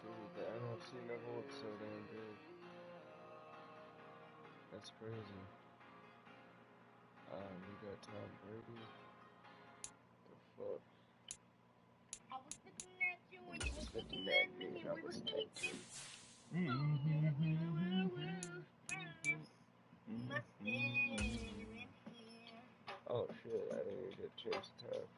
Dude, the NFC never looked so damn good. That's crazy. We got Tom Brady. The fuck? I was looking at you and you was looking at me. I was thinking. Oh shit, I didn't even get changed time.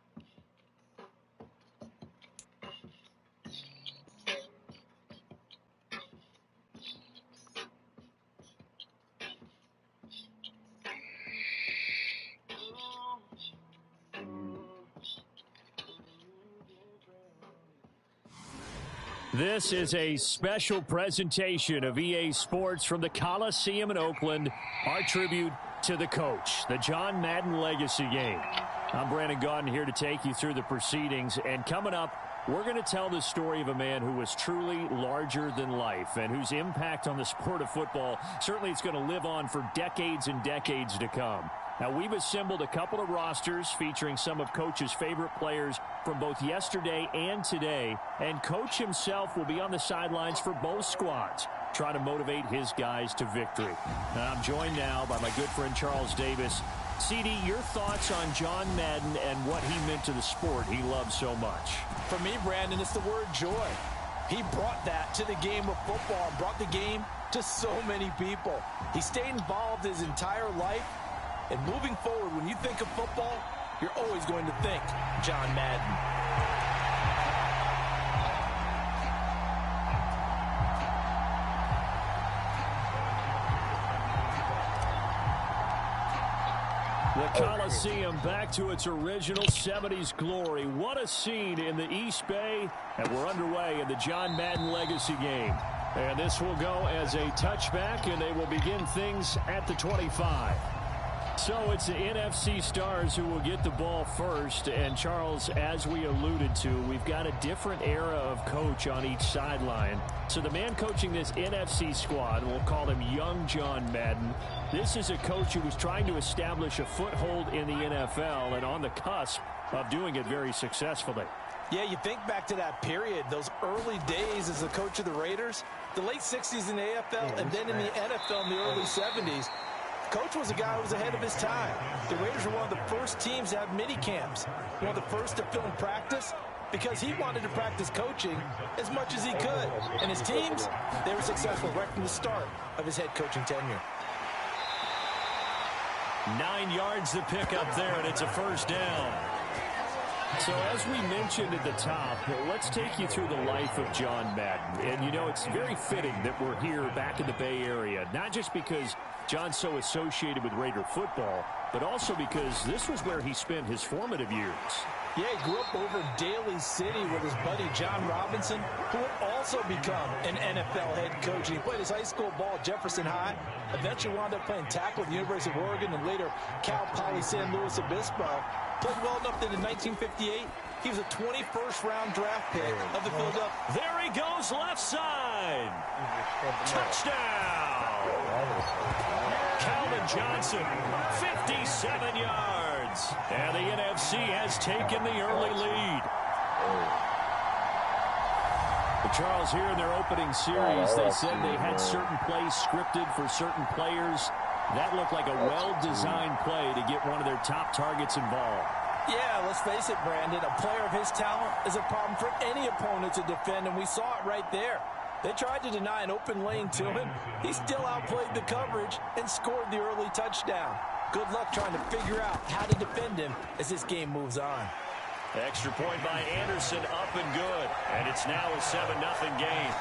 This is a special presentation of EA Sports from the Coliseum in Oakland. Our tribute to the coach, the John Madden Legacy Game. I'm Brandon Gaudin here to take you through the proceedings. And coming up, we're going to tell the story of a man who was truly larger than life and whose impact on the sport of football, certainly it's going to live on for decades and decades to come. Now, we've assembled a couple of rosters featuring some of Coach's favorite players from both yesterday and today, and Coach himself will be on the sidelines for both squads, trying to motivate his guys to victory. And I'm joined now by my good friend Charles Davis. CD, your thoughts on John Madden and what he meant to the sport he loves so much? For me, Brandon, it's the word joy. He brought that to the game of football and brought the game to so many people. He stayed involved his entire life. And moving forward, when you think of football, you're always going to think John Madden. The Coliseum back to its original 70s glory. What a scene in the East Bay. And we're underway in the John Madden Legacy Game. And this will go as a touchback, and they will begin things at the 25. So it's the NFC stars who will get the ball first. And, Charles, as we alluded to, we've got a different era of coach on each sideline. So the man coaching this NFC squad, we'll call him Young John Madden, this is a coach who was trying to establish a foothold in the NFL and on the cusp of doing it very successfully. Yeah, you think back to that period, those early days as the coach of the Raiders, the late 60s in the AFL and then in the NFL in the early 70s. Coach was a guy who was ahead of his time. The Raiders were one of the first teams to have mini camps, one of the first to film practice, because he wanted to practice coaching as much as he could. And his teams, they were successful right from the start of his head coaching tenure. 9 yards to pick up there, and it's a first down. So as we mentioned at the top, let's take you through the life of John Madden. And, you know, it's very fitting that we're here back in the Bay Area, not just because John's so associated with Raider football, but also because this was where he spent his formative years. Yeah, he grew up over in Daly City with his buddy John Robinson, who would also become an NFL head coach. He played his high school ball at Jefferson High, eventually wound up playing tackle at the University of Oregon, and later Cal Poly San Luis Obispo. Played well enough that in 1958, he was a 21st round draft pick of the Philadelphia. There he goes, left side. Touchdown. Calvin Johnson, 57 yards. And the NFC has taken the early lead. But Charles, here in their opening series, they said they had certain plays scripted for certain players. That looked like a well-designed play to get one of their top targets involved. Yeah, let's face it, Brandon. A player of his talent is a problem for any opponent to defend, and we saw it right there. They tried to deny an open lane to him. He still outplayed the coverage and scored the early touchdown. Good luck trying to figure out how to defend him as this game moves on. Extra point by Anderson, up and good. And it's now a 7-0 game.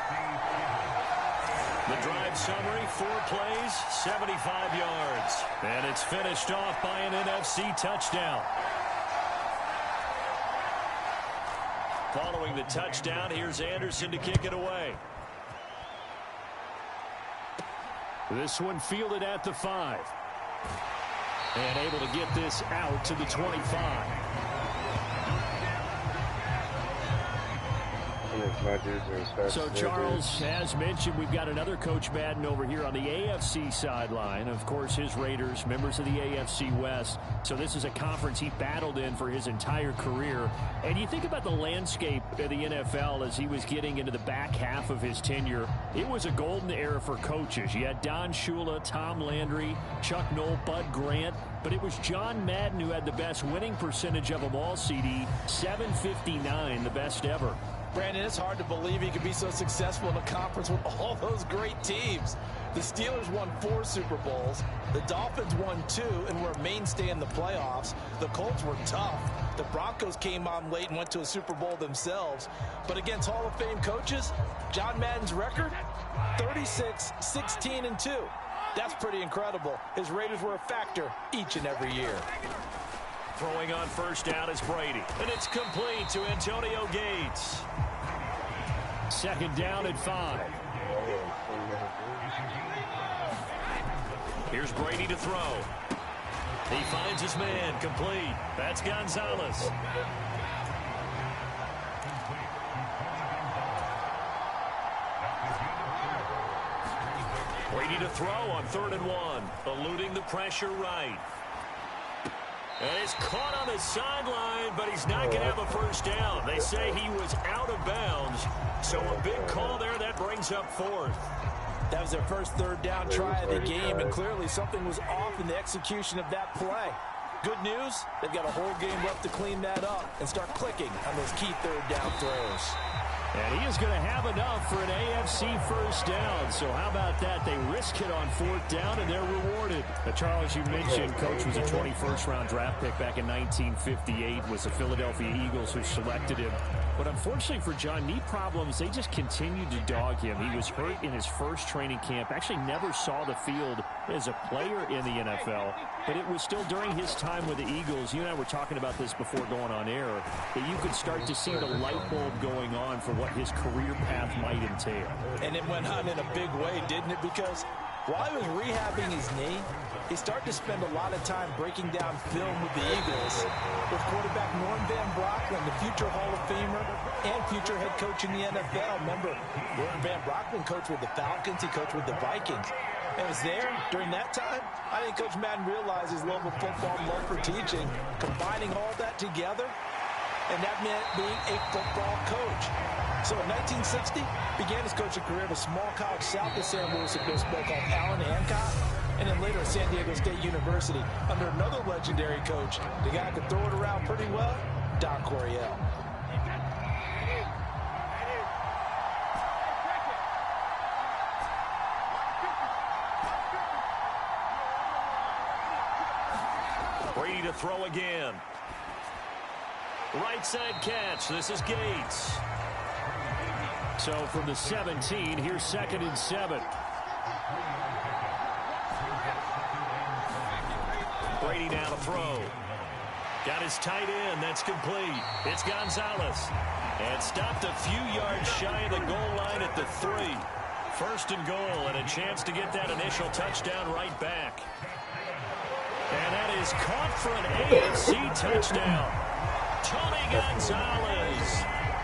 The drive summary, 4 plays, 75 yards. And it's finished off by an NFC touchdown. Following the touchdown, here's Anderson to kick it away. This one fielded at the 5. And able to get this out to the 25. So, Charles, as mentioned, we've got another Coach Madden over here on the AFC sideline. Of course, his Raiders, members of the AFC West. So this is a conference he battled in for his entire career. And you think about the landscape of the NFL as he was getting into the back half of his tenure. It was a golden era for coaches. You had Don Shula, Tom Landry, Chuck Noll, Bud Grant. But it was John Madden who had the best winning percentage of them all, CD. 759, the best ever. Brandon, it's hard to believe he could be so successful in a conference with all those great teams. The Steelers won 4 Super Bowls. The Dolphins won 2 and were a mainstay in the playoffs. The Colts were tough. The Broncos came on late and went to a Super Bowl themselves. But against Hall of Fame coaches, John Madden's record, 36, 16, and 2. That's pretty incredible. His Raiders were a factor each and every year. Throwing on first down is Brady. And it's complete to Antonio Gates. Second down at 5. Here's Brady to throw. He finds his man, complete. That's Gonzalez. Brady to throw on 3rd and 1, eluding the pressure right. And he's caught on the sideline, but he's not going to have a first down. They say he was out of bounds, so a big call there. That brings up 4th. That was their first 3rd down try of the game, and clearly something was off in the execution of that play. Good news, they've got a whole game left to clean that up and start clicking on those key 3rd down throws. And he is going to have enough for an AFC first down. So how about that? They risk it on 4th down, and they're rewarded. Charles, you mentioned Coach was a 21st-round draft pick back in 1958. Was the Philadelphia Eagles who selected him. But unfortunately for John, knee problems, they just continued to dog him. He was hurt in his first training camp. Actually never saw the field as a player in the NFL. But it was still during his time with the Eagles. You and I were talking about this before going on air, that you could start to see the light bulb going on for what his career path might entail. And it went on in a big way, didn't it? Because while he was rehabbing his knee, he started to spend a lot of time breaking down film with the Eagles, with quarterback Norm Van Brocklin, the future Hall of Famer and future head coach in the NFL. Remember, Norm Van Brocklin coached with the Falcons, he coached with the Vikings. And it was there during that time, I think Coach Madden realized his love of football, love for teaching, combining all that together, and that meant being a football coach. So in 1960, began his coaching career at a small college south of San Luis Obispo called Allen Hancock, and then later at San Diego State University under another legendary coach, the guy who could throw it around pretty well, Don Coryell. Brady to throw again. Right side catch. This is Gates. So from the 17, here's 2nd and 7. Brady now to throw. Got his tight end. That's complete. It's Gonzalez. And stopped a few yards shy of the goal line at the 3. 1st and goal, and a chance to get that initial touchdown right back. And that is caught for an AFC touchdown. Tony Gonzalez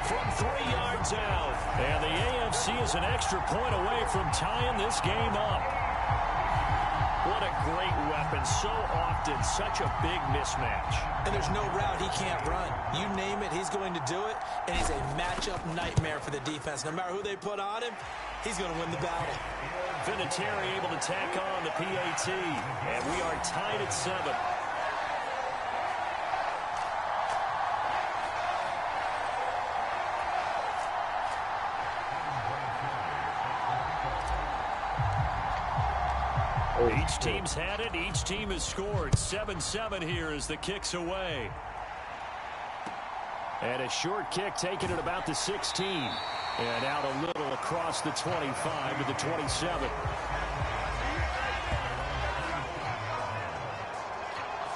from 3 yards out. And the AFC is an extra point away from tying this game up. What a great weapon. So often, such a big mismatch. And there's no route he can't run. You name it, he's going to do it. And he's a matchup nightmare for the defense. No matter who they put on him, he's going to win the battle. Vinatieri able to tack on the PAT. And we are tied at 7. Each team's had it. Each team has scored. 7-7 here as the kick's away. And a short kick taken at about the 16. And out a little across the 25 to the 27.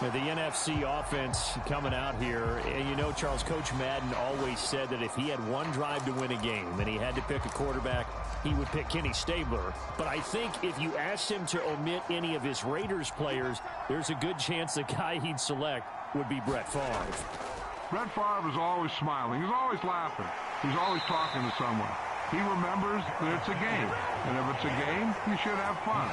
The NFC offense coming out here. And you know, Charles, Coach Madden always said that if he had one drive to win a game and he had to pick a quarterback, he would pick Kenny Stabler. But I think if you asked him to omit any of his Raiders players, there's a good chance the guy he'd select would be Brett Favre. Brett Favre is always smiling. He's always laughing. He's always talking to someone. He remembers that it's a game. And if it's a game, you should have fun.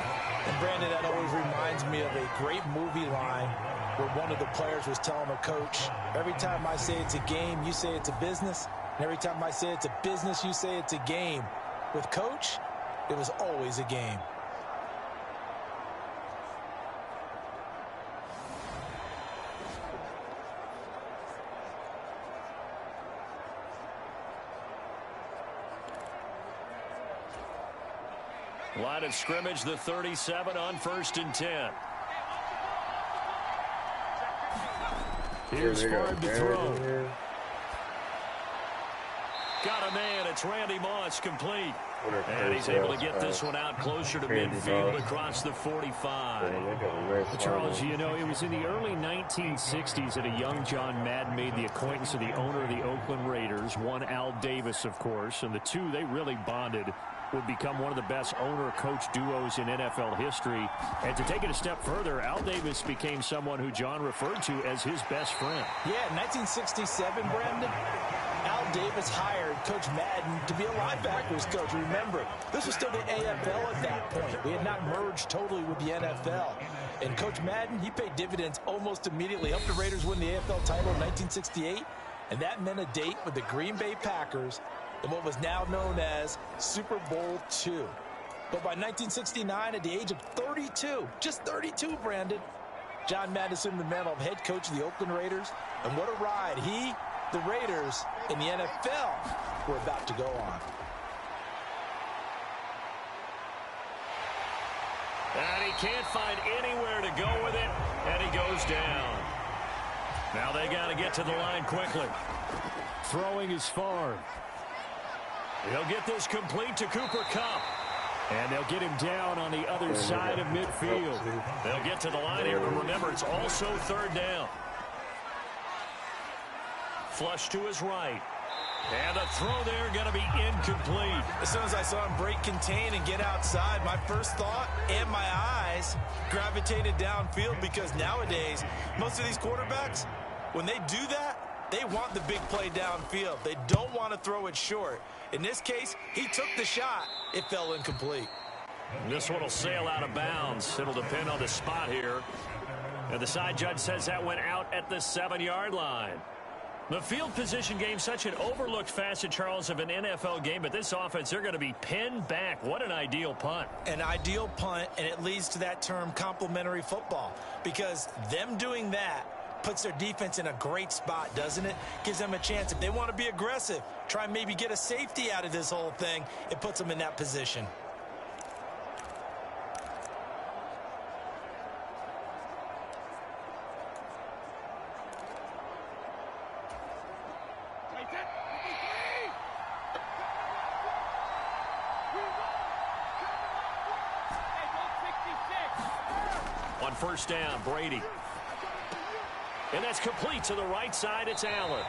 And Brandon, that always reminds me of a great movie line where one of the players was telling a coach, every time I say it's a game, you say it's a business. And every time I say it's a business, you say it's a game. With Coach, it was always a game. Line of scrimmage, the 37 on 1st and 10. Here's Favre to throw. Got a man. It's Randy Moss, complete. And he's able to get this one out closer to midfield across the 45. Charles, you know, it was in the early 1960s that a young John Madden made the acquaintance of the owner of the Oakland Raiders, one Al Davis, of course, and the two, they really bonded, would become one of the best owner-coach duos in NFL history. And to take it a step further, Al Davis became someone who John referred to as his best friend. Yeah, in 1967, Brandon, Al Davis hired Coach Madden to be a linebackers coach. Remember, this was still the AFL at that point. We had not merged totally with the NFL. And Coach Madden, he paid dividends almost immediately. Helped the Raiders win the AFL title in 1968. And that meant a date with the Green Bay Packers in what was now known as Super Bowl II. But by 1969, at the age of 32, just 32, Brandon, John Madden assumed the mantle of head coach of the Oakland Raiders. And what a ride he, the Raiders, and the NFL were about to go on. And he can't find anywhere to go with it, and he goes down. Now they got to get to the line quickly. Throwing is far. He'll get this complete to Cooper Kupp. And they'll get him down on the other side of midfield. They'll get to the line here, but remember, it's also third down. Flush to his right. And the throw there going to be incomplete. As soon as I saw him break contain and get outside, my first thought and my eyes gravitated downfield, because nowadays, most of these quarterbacks, when they do that, they want the big play downfield. They don't want to throw it short. In this case, he took the shot. It fell incomplete. This one will sail out of bounds. It'll depend on the spot here. And the side judge says that went out at the 7-yard line. The field position game, such an overlooked facet, Charles, of an NFL game, but this offense, they're going to be pinned back. What an ideal punt. An ideal punt, and it leads to that term complementary football, because them doing that puts their defense in a great spot, doesn't it? Gives them a chance. If they want to be aggressive, try and maybe get a safety out of this whole thing, it puts them in that position. On first down, Brady. And that's complete to the right side. It's Allen.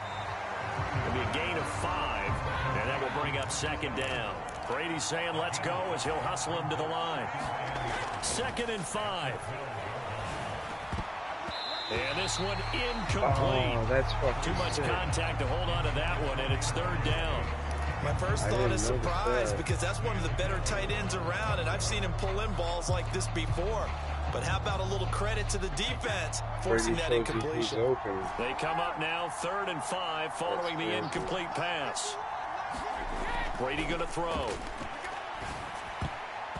It'll be a gain of 5, and that will bring up second down. Brady's saying let's go as he'll hustle him to the line. 2nd and 5. And this one incomplete. Oh, that's too much contact to hold on to that one, and it's third down. My first thought is surprise, because that's one of the better tight ends around, and I've seen him pull in balls like this before. But how about a little credit to the defense, forcing that incompletion. They come up now, 3rd and 5, following the incomplete pass. Brady going to throw.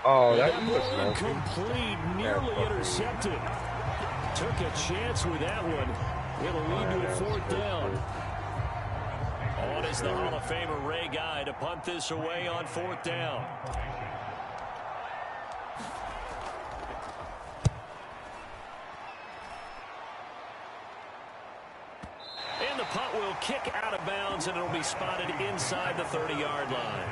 Oh, that was incomplete, nearly intercepted. Took a chance with that one. It'll lead to a 4th down. On is the Hall of Famer Ray Guy to punt this away on 4th down. And the punt will kick out of bounds, and it'll be spotted inside the 30-yard line.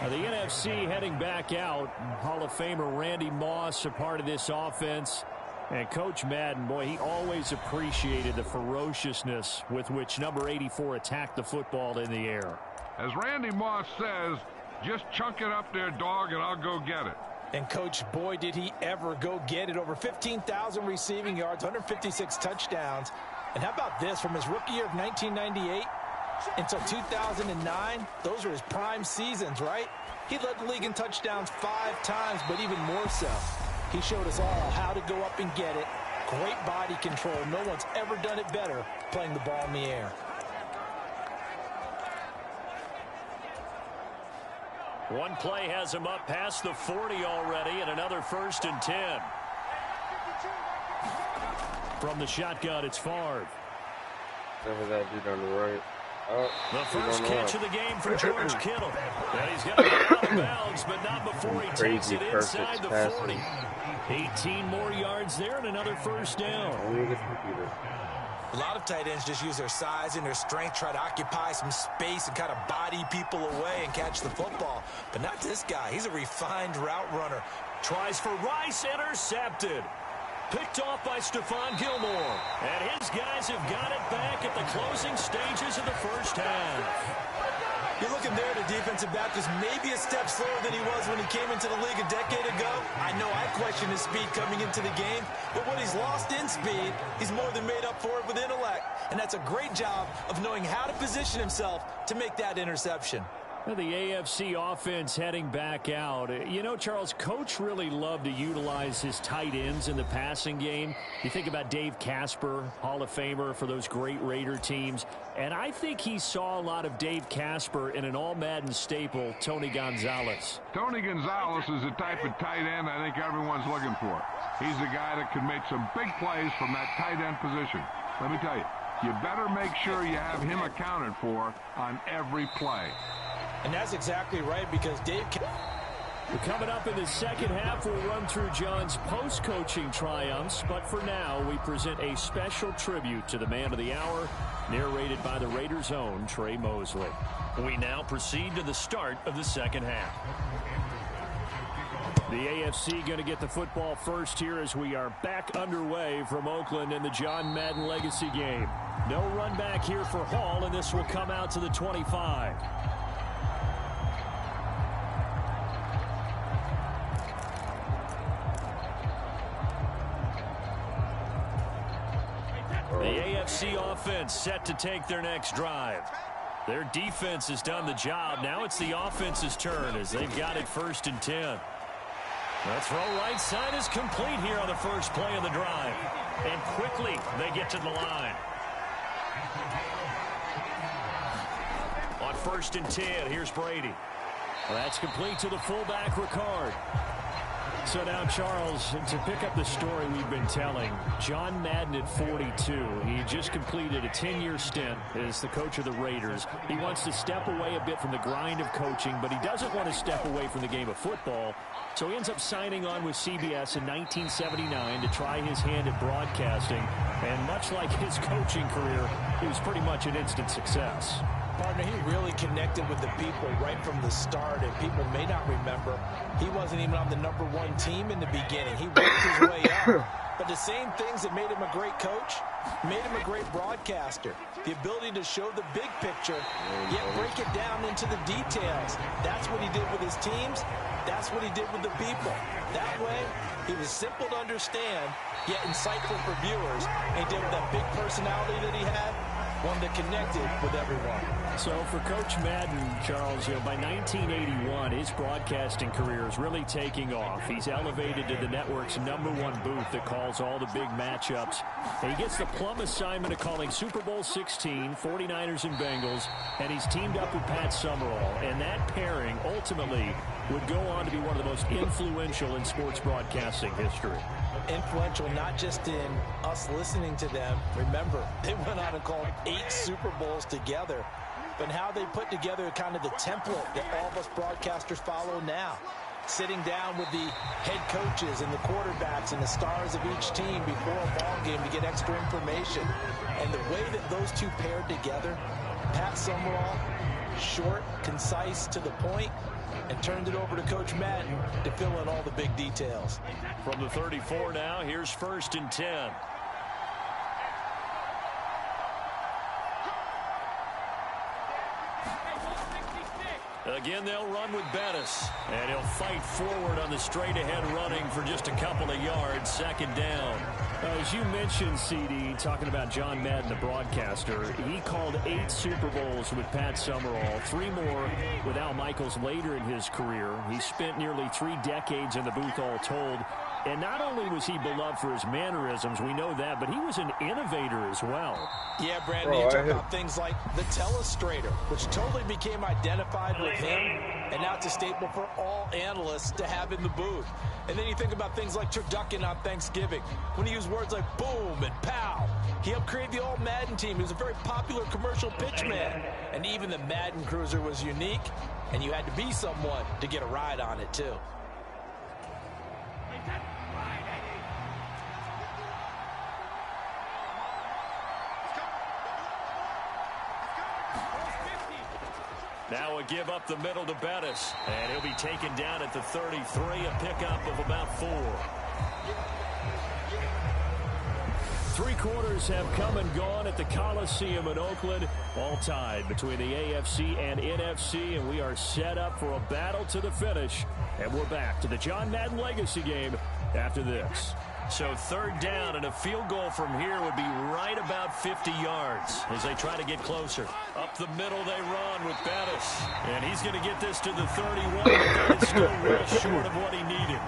Now the NFC heading back out. Hall of Famer Randy Moss, a part of this offense. And Coach Madden, boy, he always appreciated the ferociousness with which number 84 attacked the football in the air. As Randy Moss says, just chunk it up there, dog, and I'll go get it. And, Coach, boy, did he ever go get it. Over 15,000 receiving yards, 156 touchdowns. And how about this? From his rookie year of 1998 until 2009, those were his prime seasons, right? He led the league in touchdowns 5 times, but even more so, he showed us all how to go up and get it. Great body control. No one's ever done it better playing the ball in the air. One play has him up past the 40 already, and another 1st and 10. From the shotgun, it's Favre. Never that dude on the right. The first catch of the game for George Kittle. And he's going to get out of bounds, but not before he takes it inside the 40. 18 more yards there and another 1st down. A lot of tight ends just use their size and their strength, try to occupy some space and kind of body people away and catch the football. But not this guy. He's a refined route runner. Tries for Rice, intercepted. Picked off by Stephon Gilmore. And his guys have got it back at the closing stages of the first half. You're looking there at a defensive back who's maybe a step slower than he was when he came into the league a decade ago. I know I question his speed coming into the game, but when he's lost in speed, he's more than made up for it with intellect. And that's a great job of knowing how to position himself to make that interception. Well, the AFC offense heading back out. You know, Charles, Coach really loved to utilize his tight ends in the passing game. You think about Dave Casper, Hall of Famer for those great Raider teams. And I think he saw a lot of Dave Casper in an all-Madden staple, Tony Gonzalez. Tony Gonzalez is the type of tight end I think everyone's looking for. He's the guy that can make some big plays from that tight end position. Let me tell you, you better make sure you have him accounted for on every play. And that's exactly right, because Dave... We're coming up in the second half. We'll run through John's post-coaching triumphs. But for now, we present a special tribute to the man of the hour, narrated by the Raiders' own Trey Mosley. We now proceed to the start of the second half. The AFC going to get the football first here as we are back underway from Oakland in the John Madden Legacy game. No run back here for Hall, and this will come out to the 25. The AFC offense set to take their next drive. Their defense has done the job. Now it's the offense's turn as they've got it 1st and 10. The throw right side is complete here on the first play of the drive. And quickly they get to the line. On 1st and 10, here's Brady. Well, that's complete to the fullback, Ricard. So now, Charles, to pick up the story we've been telling, John Madden at 42, he just completed a 10-year stint as the coach of the Raiders. He wants to step away a bit from the grind of coaching, but he doesn't want to step away from the game of football. So he ends up signing on with CBS in 1979 to try his hand at broadcasting. And much like his coaching career, it was pretty much an instant success. Partner, he really connected with the people right from the start, and people may not remember, he wasn't even on the #1 team in the beginning. He worked his way up. But the same things that made him a great coach made him a great broadcaster. The ability to show the big picture, yet break it down into the details. That's what he did with his teams. That's what he did with the people. That way, he was simple to understand, yet insightful for viewers. And he did with that big personality that he had, one that connected with everyone. So for Coach Madden, Charles, by 1981, his broadcasting career is really taking off. He's elevated to the network's #1 booth that calls all the big matchups. And he gets the plum assignment of calling Super Bowl 16, 49ers and Bengals, and he's teamed up with Pat Summerall. And that pairing ultimately would go on to be one of the most influential in sports broadcasting history. Influential not just in us listening to them. Remember, they went on and called 8 Super Bowls together. But how they put together kind of the template that all of us broadcasters follow now. Sitting down with the head coaches and the quarterbacks and the stars of each team before a ball game to get extra information. And the way that those two paired together, Pat Summerall, short, concise, to the point, and turned it over to Coach Madden to fill in all the big details. From the 34 now, here's 1st and 10. Again, they'll run with Bettis, and he'll fight forward on the straight-ahead running for just a couple of yards, 2nd down. As you mentioned, CD, talking about John Madden, the broadcaster, he called 8 Super Bowls with Pat Summerall, 3 more with Al Michaels later in his career. He spent nearly 3 decades in the booth all told. And not only was he beloved for his mannerisms, we know that, but he was an innovator as well. Yeah, Brandon, you talk about things like the telestrator, which totally became identified with him, and now it's a staple for all analysts to have in the booth. And then you think about things like turducken on Thanksgiving, when he used words like boom and pow. He helped create the All-Madden team. He was a very popular commercial pitchman. And even the Madden Cruiser was unique, and you had to be someone to get a ride on it, too. Now a give up the middle to Bettis. And he'll be taken down at the 33, a pickup of about 4. 3 quarters have come and gone at the Coliseum in Oakland. All tied between the AFC and NFC, and we are set up for a battle to the finish. And we're back to the John Madden Legacy game after this. So 3rd down, and a field goal from here would be right about 50 yards as they try to get closer. Up the middle they run with Bettis. And he's going to get this to the 31, but that is still well short of what he needed.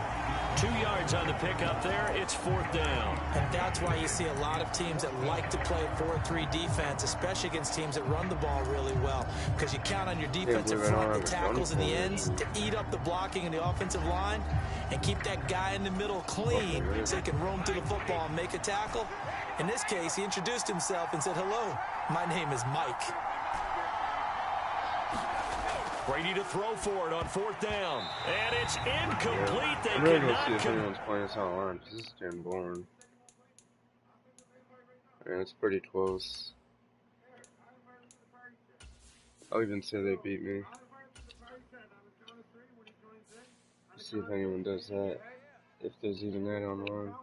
2 yards on the pickup there. It's 4th down. And that's why you see a lot of teams that like to play 4-3 defense, especially against teams that run the ball really well. Because you count on your defensive front, the tackles and the ends, to eat up the blocking in the offensive line and keep that guy in the middle clean so he can roam to the football and make a tackle. In this case, he introduced himself and said, "Hello, my name is Mike." Brady to throw for it on 4th down. And it's incomplete. They I'm gonna go cannot see if come. anyone's playing this online, because this is getting boring. And it's pretty close. I'll even say they beat me. See if anyone does that. If there's even that online.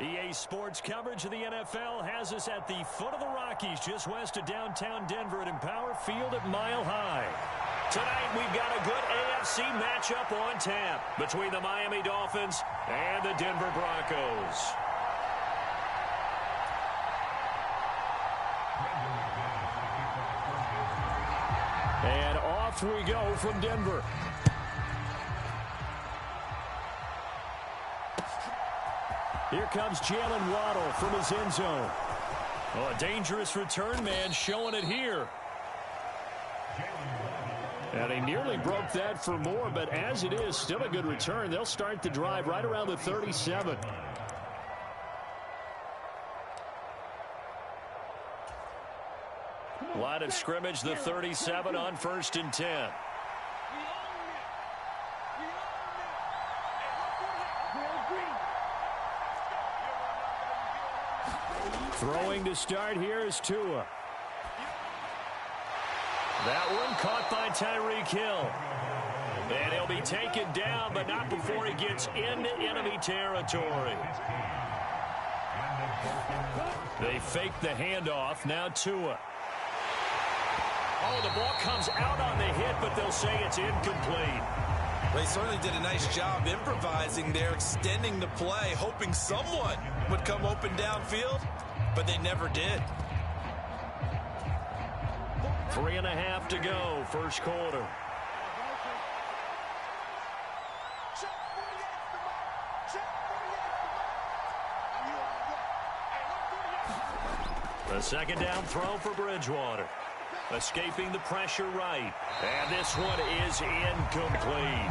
EA Sports coverage of the NFL has us at the foot of the Rockies, just west of downtown Denver at Empower Field at Mile High. Tonight, we've got a good AFC matchup on tap between the Miami Dolphins and the Denver Broncos. And off we go from Denver. Here comes Jalen Waddle from his end zone. Oh, a dangerous return man showing it here. And he nearly broke that for more, but as it is, still a good return. They'll start the drive right around the 37. Line of scrimmage, the 37 on 1st and 10. Throwing to start here is Tua. That one caught by Tyreek Hill. And he'll be taken down, but not before he gets into enemy territory. They fake the handoff. Now Tua. Oh, the ball comes out on the hit, but they'll say it's incomplete. They certainly did a nice job improvising there, extending the play, hoping someone would come open downfield, but they never did. 3.5 to go, first quarter. The second down throw for Bridgewater. Escaping the pressure right. And this one is incomplete.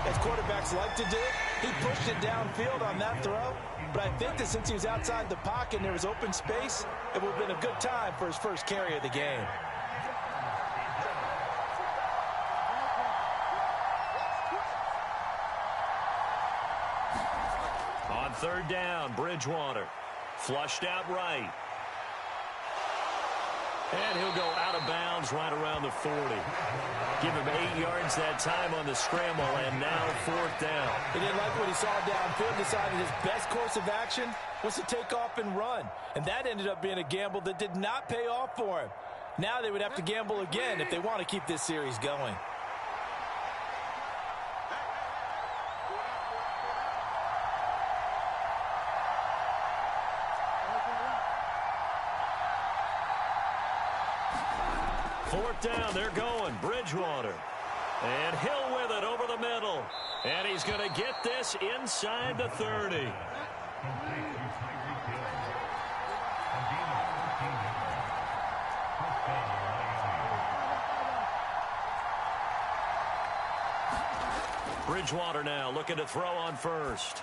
As quarterbacks like to do, he pushed it downfield on that throw. But I think that since he was outside the pocket and there was open space, it would have been a good time for his first carry of the game. On third down, Bridgewater. Flushed out right. And he'll go out of bounds right around the 40. Give him 8 yards that time on the scramble, and now 4th down. He didn't like what he saw downfield, decided his best course of action was to take off and run. And that ended up being a gamble that did not pay off for him. Now they would have to gamble again if they want to keep this series going. Fourth down, they're going. Bridgewater. And Hill with it over the middle. And he's going to get this inside the 30. Bridgewater now looking to throw on first.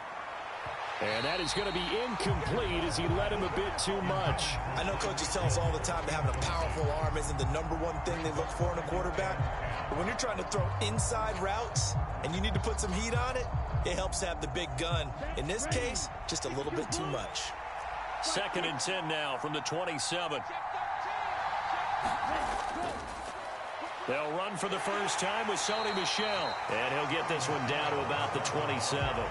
And that is going to be incomplete as he led him a bit too much. I know coaches tell us all the time that having a powerful arm isn't the #1 thing they look for in a quarterback. But when you're trying to throw inside routes and you need to put some heat on it, it helps have the big gun. In this case, just a little bit too much. 2nd and 10 now from the 27. They'll run for the first time with Sony Michel. And he'll get this one down to about the 27.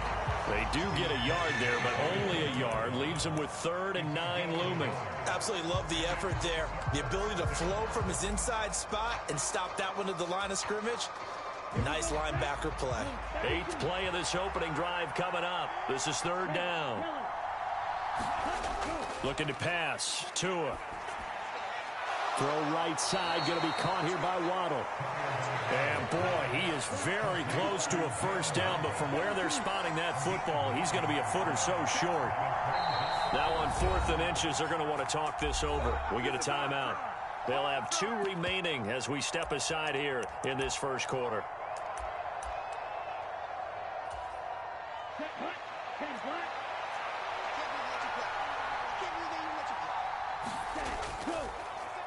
They do get a yard there, but only a yard. Leaves him with 3rd and 9 looming. Absolutely love the effort there. The ability to flow from his inside spot and stop that one to the line of scrimmage. Nice linebacker play. 8th play of this opening drive coming up. This is 3rd down. Looking to pass. Tua. Throw right side, going to be caught here by Waddle. And boy, he is very close to a first down, but from where they're spotting that football, he's going to be a foot or so short. Now on 4th and inches, they're going to want to talk this over. We get a timeout. They'll have 2 remaining as we step aside here in this first quarter.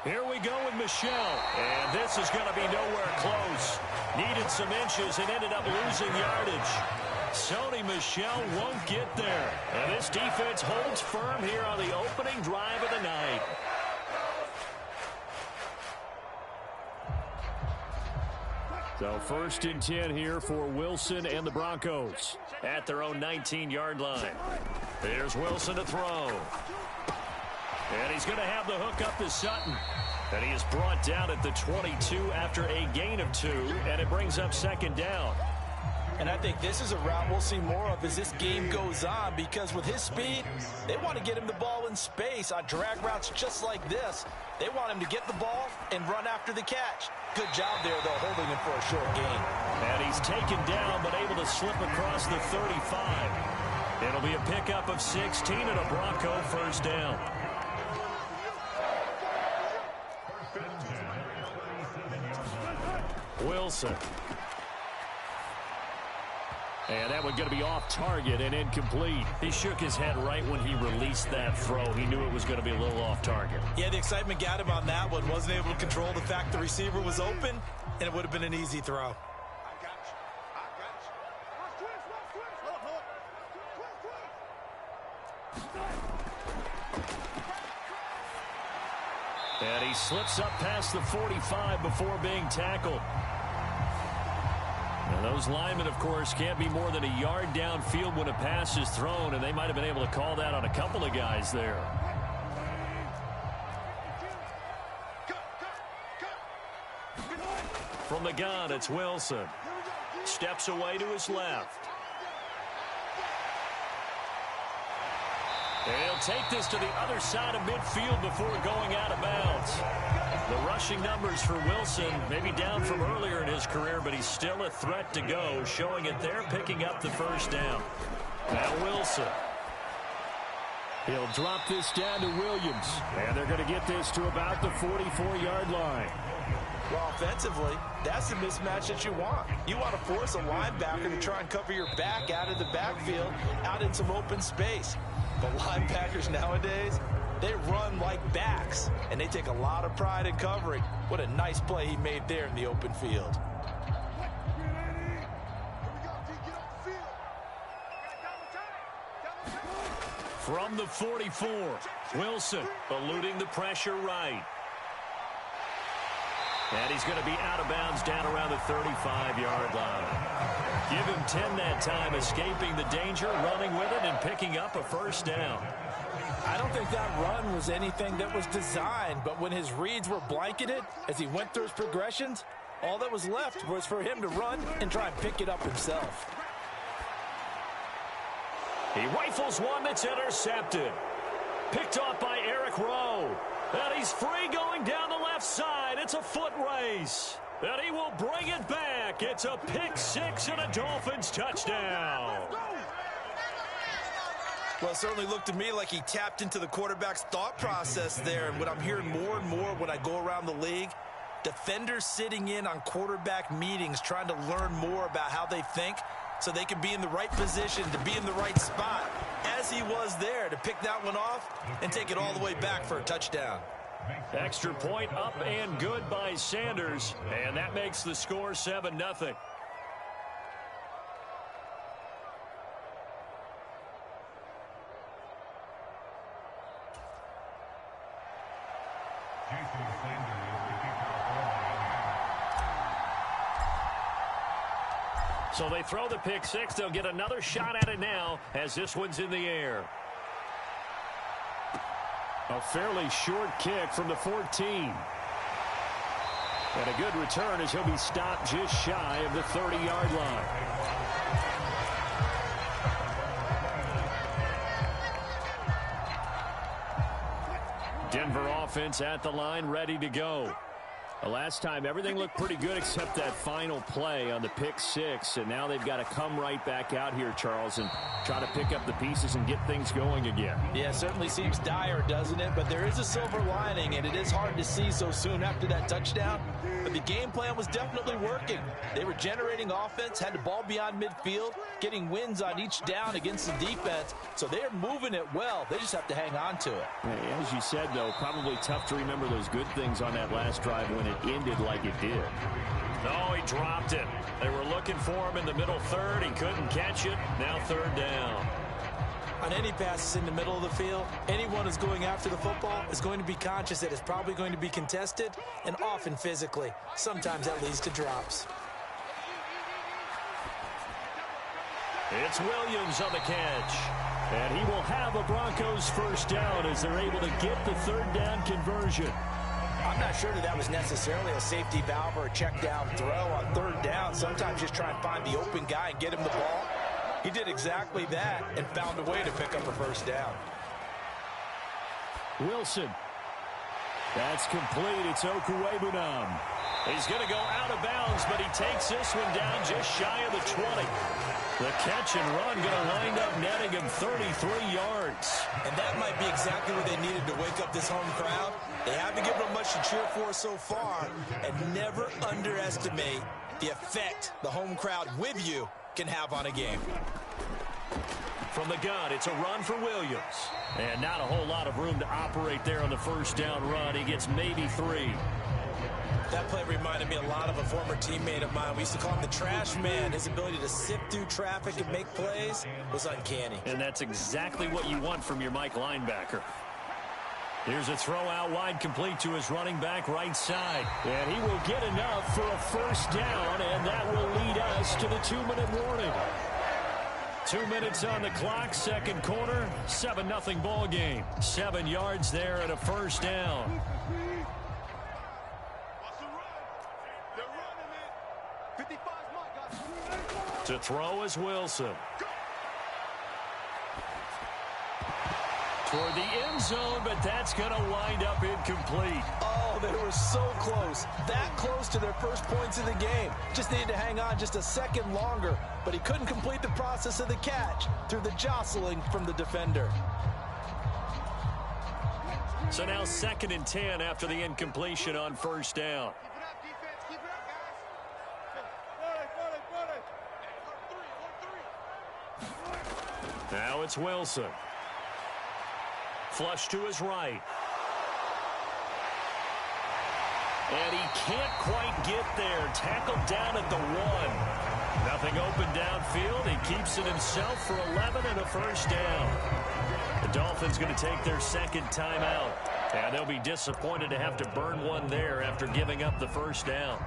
Here we go with Michel, and this is going to be nowhere close. Needed some inches and ended up losing yardage. Sony Michel won't get there, and this defense holds firm here on the opening drive of the night. So 1st and 10 here for Wilson and the Broncos at their own 19-yard line. Here's Wilson to throw. And he's going to have the hook up to Sutton. And he is brought down at the 22 after a gain of 2, and it brings up second down. And I think this is a route we'll see more of as this game goes on, because with his speed, they want to get him the ball in space on drag routes just like this. They want him to get the ball and run after the catch. Good job there, though, holding him for a short gain. And he's taken down, but able to slip across the 35. It'll be a pickup of 16 and a Bronco first down. Wilson. And that one going to be off target and incomplete. He shook his head right when he released that throw. He knew it was going to be a little off target. Yeah, the excitement got him on that one. Wasn't able to control the fact the receiver was open, and it would have been an easy throw. And he slips up past the 45 before being tackled. And those linemen, of course, can't be more than a yard downfield when a pass is thrown, and they might have been able to call that on a couple of guys there. From the gun, it's Wilson. Steps away to his left. He'll take this to the other side of midfield before going out of bounds. The rushing numbers for Wilson may be down from earlier in his career, but he's still a threat to go, showing it there, picking up the first down. Now Wilson. He'll drop this down to Williams, and they're going to get this to about the 44-yard line. Well, offensively, that's the mismatch that you want. You want to force a linebacker to try and cover your back out of the backfield, out in some open space. But linebackers nowadays, they run like backs, and they take a lot of pride in covering. What a nice play he made there in the open field. From the 44, Wilson eluding the pressure right. And he's going to be out of bounds down around the 35-yard line. Give him 10 that time, escaping the danger, running with it, and picking up a first down. I don't think that run was anything that was designed, but when his reads were blanketed as he went through his progressions, all that was left was for him to run and try and pick it up himself. He rifles one that's intercepted. Picked off by Eric Rowe. And he's free going down the left side. It's a foot race. And he will bring it back. It's a pick six and a Dolphins touchdown. Well, it certainly looked to me like he tapped into the quarterback's thought process there. And what I'm hearing more and more when I go around the league, defenders sitting in on quarterback meetings trying to learn more about how they think so they can be in the right position to be in the right spot, as he was there to pick that one off and take it all the way back for a touchdown. Extra point up and good by Sanders, and that makes the score 7-0. So they throw the pick six. They'll get another shot at it now as this one's in the air. A fairly short kick from the 14. And a good return as he'll be stopped just shy of the 30-yard line. Denver offense at the line, ready to go. The last time, everything looked pretty good except that final play on the pick six, and now they've got to come right back out here, Charles, and try to pick up the pieces and get things going again. Yeah, it certainly seems dire, doesn't it? But there is a silver lining, and it is hard to see so soon after that touchdown. But the game plan was definitely working. They were generating offense, had the ball beyond midfield, getting wins on each down against the defense. So they're moving it well. They just have to hang on to it. As you said, though, probably tough to remember those good things on that last drive when it ended like it did. No, he dropped it. They were looking for him in the middle third. He couldn't catch it. Now third down. On any passes in the middle of the field, anyone who's going after the football is going to be conscious that it's probably going to be contested, and often physically. Sometimes that leads to drops. It's Williams on the catch. And he will have a Broncos first down as they're able to get the third down conversion. I'm not sure that was necessarily a safety valve or a check down throw on third down. Sometimes just try and find the open guy and get him the ball. He did exactly that and found a way to pick up a first down. Wilson. That's complete. It's Okuwebunam. He's going to go out of bounds, but he takes this one down just shy of the 20. The catch and run going to wind up netting him 33 yards. And that might be exactly what they needed to wake up this home crowd. They haven't given them much to cheer for so far, and never underestimate the effect the home crowd with you can have on a game. From the gun, it's a run for Williams. And not a whole lot of room to operate there on the first down run. He gets maybe 3. That play reminded me a lot of a former teammate of mine. We used to call him the trash man. His ability to sift through traffic and make plays was uncanny. And that's exactly what you want from your Mike linebacker. Here's a throw out wide, complete to his running back right side. And he will get enough for a first down, and that will lead us to the 2-minute warning. 2 minutes on the clock, second quarter, 7-0 ball game. 7 yards there and a first down. To throw is Wilson. Toward the end zone, but that's going to wind up incomplete. Oh, they were so close. That close to their first points of the game. Just needed to hang on just a second longer, but he couldn't complete the process of the catch through the jostling from the defender. So now 2nd and 10 after the incompletion on first down. Now it's Wilson. Flush to his right. And he can't quite get there. Tackled down at the 1. Nothing open downfield. He keeps it himself for 11 and a first down. The Dolphins going to take their second timeout. And they'll be disappointed to have to burn one there after giving up the first down.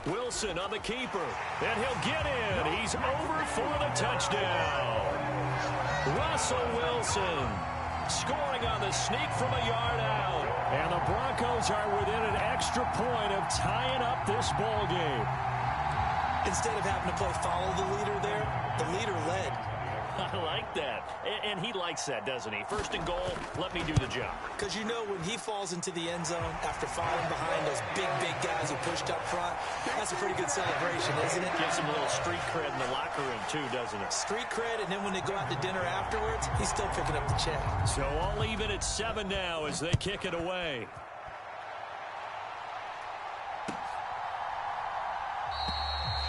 Wilson on the keeper, and he'll get in. He's over for the touchdown. Russell Wilson scoring on the sneak from a yard out. And the Broncos are within an extra point of tying up this ball game. Instead of having to play follow the leader there, the leader led. I like that. And he likes that, doesn't he? First and goal, let me do the job. Because you know when he falls into the end zone after falling behind those big guys who pushed up front, that's a pretty good celebration, isn't it? Gives him a little street cred in the locker room, too, doesn't it? Street cred, and then when they go out to dinner afterwards, he's still picking up the check. So all even at 7 now as they kick it away.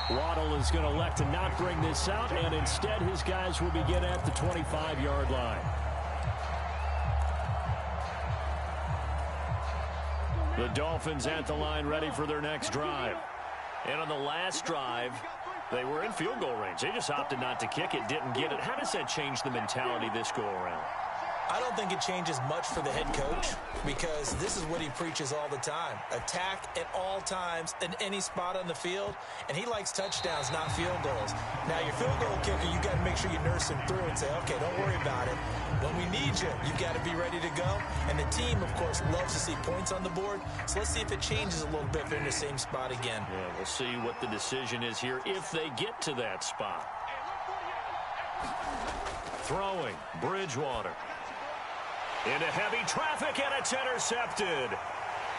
Waddle is going to elect to not bring this out, and instead his guys will begin at the 25-yard line. The Dolphins at the line ready for their next drive. And on the last drive, they were in field goal range. They just opted not to kick it, didn't get it. How does that change the mentality this go-around? I don't think it changes much for the head coach because this is what he preaches all the time. Attack at all times in any spot on the field, and he likes touchdowns, not field goals. Now, your field goal kicker, you got to make sure you nurse him through and say, okay, don't worry about it. When we need you, you've got to be ready to go. And the team, of course, loves to see points on the board. So let's see if it changes a little bit if they're in the same spot again. Yeah, we'll see what the decision is here if they get to that spot. Throwing, Bridgewater. Into heavy traffic, and it's intercepted.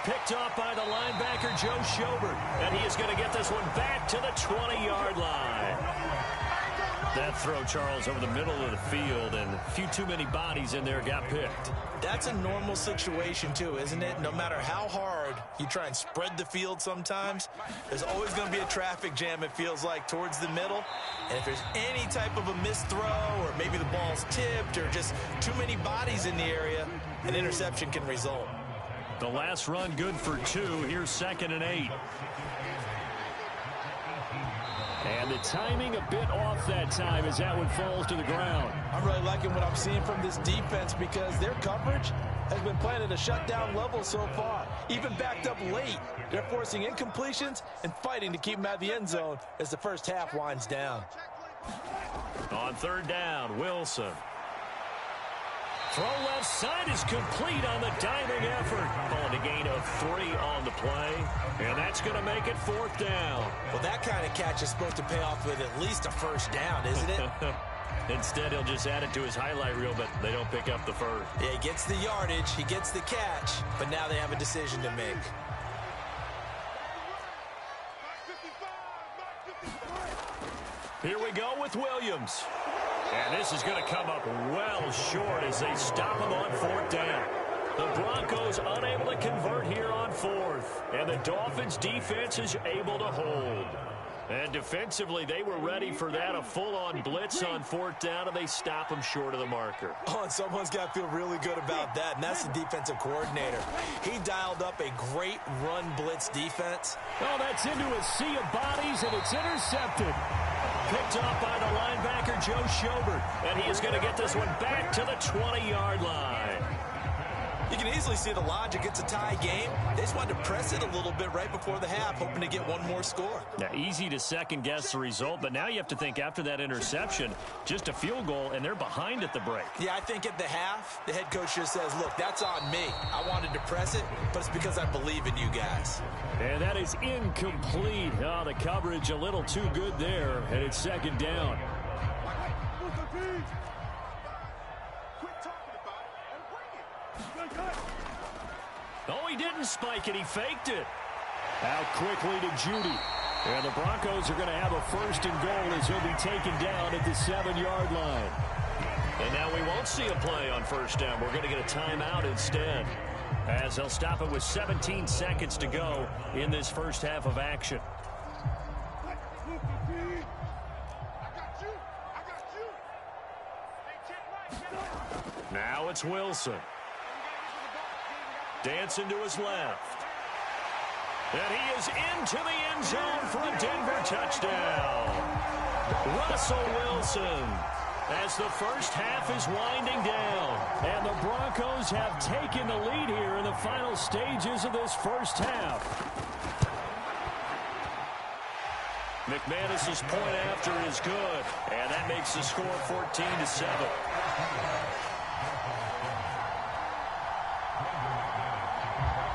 Picked off by the linebacker, Joe Schobert. And he is going to get this one back to the 20-yard line. That throw, Charles, over the middle of the field, and a few too many bodies in there got picked. That's a normal situation, too, isn't it? No matter how hard you try and spread the field sometimes, there's always going to be a traffic jam, it feels like, towards the middle. And if there's any type of a missed throw or maybe the ball's tipped or just too many bodies in the area, an interception can result. The last run good for 2. Here's 2nd and 8. And the timing a bit off that time as that one falls to the ground. I'm really liking what I'm seeing from this defense because their coverage has been playing at a shutdown level so far, even backed up late. They're forcing incompletions and fighting to keep them out of the end zone as the first half winds down. On third down, Wilson. Throw left side is complete on the diving effort. Calling a gain of 3 on the play, and that's going to make it fourth down. Well, that kind of catch is supposed to pay off with at least a first down, isn't it? Instead, he'll just add it to his highlight reel, but they don't pick up the first. Yeah, he gets the yardage, he gets the catch, but now they have a decision to make. Here we go with Williams. And this is going to come up well short as they stop him on fourth down. The Broncos unable to convert here on fourth. And the Dolphins defense is able to hold. And defensively, they were ready for that, a full-on blitz on fourth down, and they stop him short of the marker. Oh, and someone's got to feel really good about that, and that's the defensive coordinator. He dialed up a great run blitz defense. Oh, that's into a sea of bodies, and it's intercepted. Picked off by the linebacker, Joe Schobert, and he is going to get this one back to the 20-yard line. You can easily see the logic. It's a tie game. They just wanted to press it a little bit right before the half, hoping to get one more score. Now, easy to second-guess the result, but now you have to think after that interception, just a field goal, and they're behind at the break. Yeah, I think at the half, the head coach just says, look, that's on me. I wanted to press it, but it's because I believe in you guys. And that is incomplete. Oh, the coverage a little too good there, and it's second down. Oh, he didn't spike it. He faked it. Out quickly to Judy. And the Broncos are going to have a first and goal as he'll be taken down at the 7-yard line. And now we won't see a play on first down. We're going to get a timeout instead, as they'll stop it with 17 seconds to go in this first half of action. Now it's Wilson. Dancing to his left. And he is into the end zone for a Denver touchdown. Russell Wilson, as the first half is winding down. And the Broncos have taken the lead here in the final stages of this first half. McManus's point after is good. And that makes the score 14-7.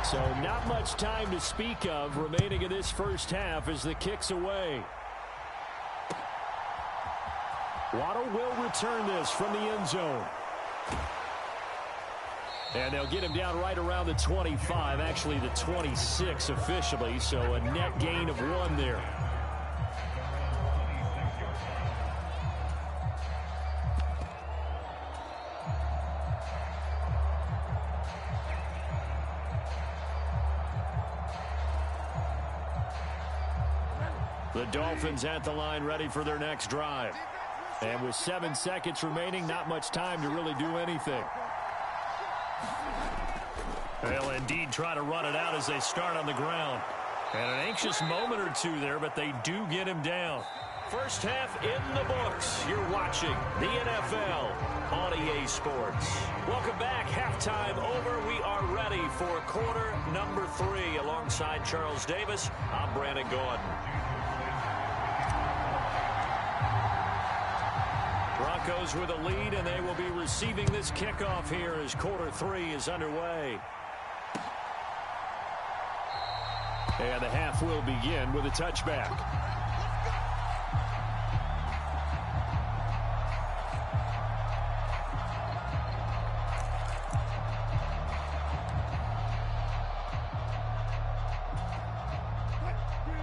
So not much time to speak of remaining in this first half as the kick's away. Waddle will return this from the end zone. And they'll get him down right around the 25, actually the 26 officially, so a net gain of 1 there. The Dolphins at the line ready for their next drive. And with 7 seconds remaining, not much time to really do anything. They'll indeed try to run it out as they start on the ground. And an anxious moment or two there, but they do get him down. First half in the books. You're watching the NFL on EA Sports. Welcome back. Halftime over. We are ready for quarter number 3. Alongside Charles Davis, I'm Brandon Gordon. Broncos with a lead, and they will be receiving this kickoff here as quarter 3 is underway. And the half will begin with a touchback.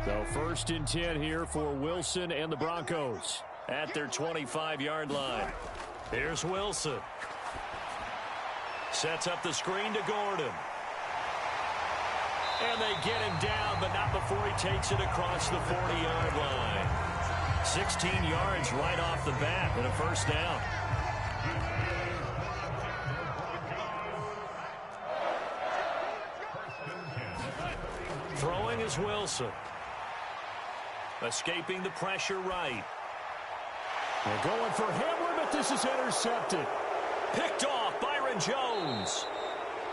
So first and 10 here for Wilson and the Broncos at their 25-yard line. Here's Wilson. Sets up the screen to Gordon. And they get him down, but not before he takes it across the 40-yard line. 16 yards right off the bat and a first down. Throwing is Wilson. Escaping the pressure right. They're going for Hamler, but this is intercepted. Picked off Byron Jones.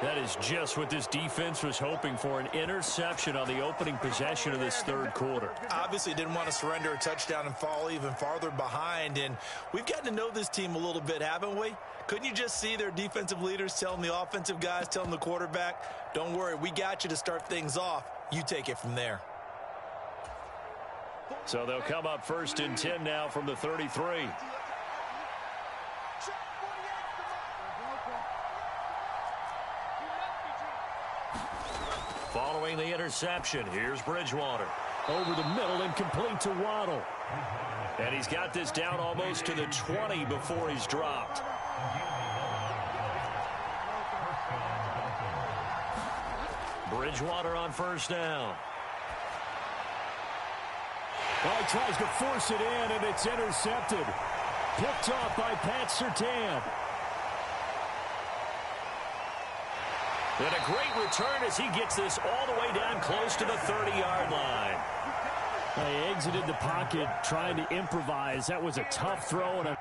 That is just what this defense was hoping for, an interception on the opening possession of this third quarter. Obviously didn't want to surrender a touchdown and fall even farther behind, and we've gotten to know this team a little bit, haven't we? Couldn't you just see their defensive leaders telling the offensive guys, telling the quarterback, don't worry, we got you to start things off. You take it from there. So they'll come up 1st and 10 now from the 33. Following the interception, here's Bridgewater. Over the middle and complete to Waddle. And he's got this down almost to the 20 before he's dropped. Bridgewater on 1st down. Well, he tries to force it in, and it's intercepted. Picked off by Pat Surtain. And a great return as he gets this all the way down close to the 30-yard line. He exited the pocket trying to improvise. That was a tough throw and a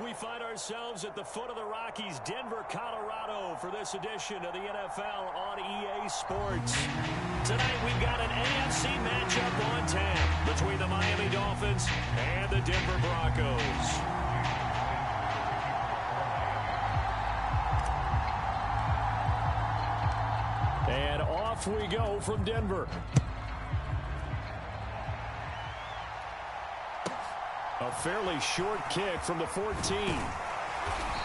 We find ourselves at the foot of the Rockies, Denver, Colorado, for this edition of the NFL on EA Sports. Tonight we've got an NFC matchup on tap between the Miami Dolphins and the Denver Broncos. And off we go from Denver. A fairly short kick from the 14.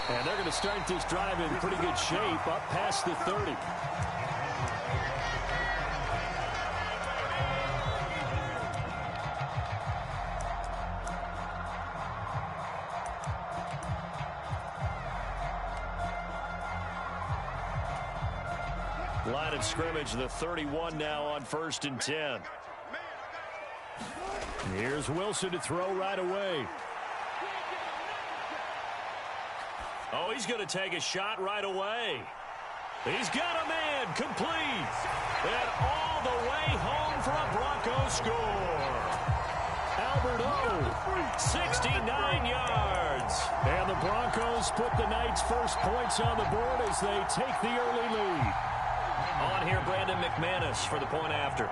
And they're going to start this drive in pretty good shape up past the 30. Line of scrimmage, the 31 now on 1st and 10. Here's Wilson to throw right away. Oh, he's going to take a shot right away. He's got a man, complete. And all the way home for a Broncos score. Albert O, 69 yards. And the Broncos put the night's first points on the board as they take the early lead. On here, Brandon McManus for the point after.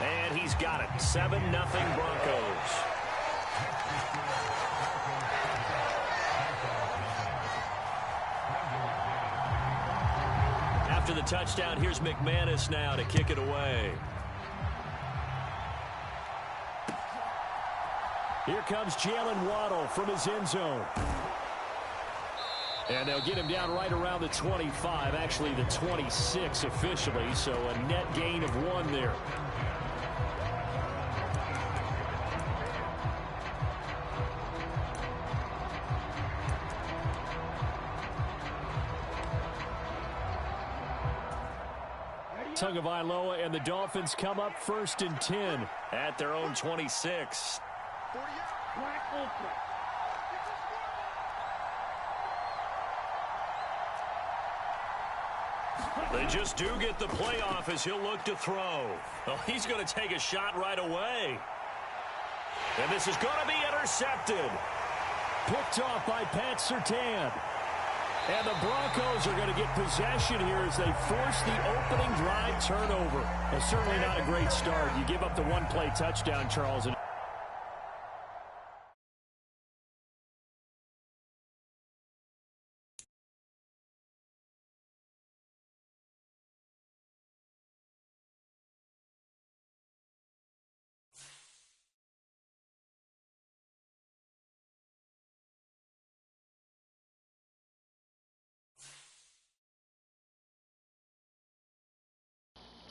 And he's got it. 7-0 Broncos. After the touchdown, here's McManus now to kick it away. Here comes Jalen Waddle from his end zone. And they'll get him down right around the 25, actually the 26 officially, so a net gain of 1 there. Tagovailoa and the Dolphins come up 1st and 10 at their own 26. They just do get the playoff as he'll look to throw. Well, he's going to take a shot right away. And this is going to be intercepted. Picked off by Pat Surtain. And the Broncos are going to get possession here as they force the opening drive turnover. Well, certainly not a great start. You give up the one-play touchdown, Charles.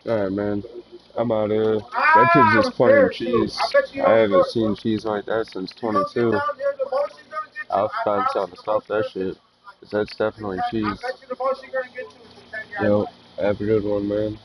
Alright, man. I'm out here. That kid's just playing cheese. I haven't seen cheese like that since 22. I'll find something to stop that shit. 'Cause that's definitely cheese. Yo, have a good one, man.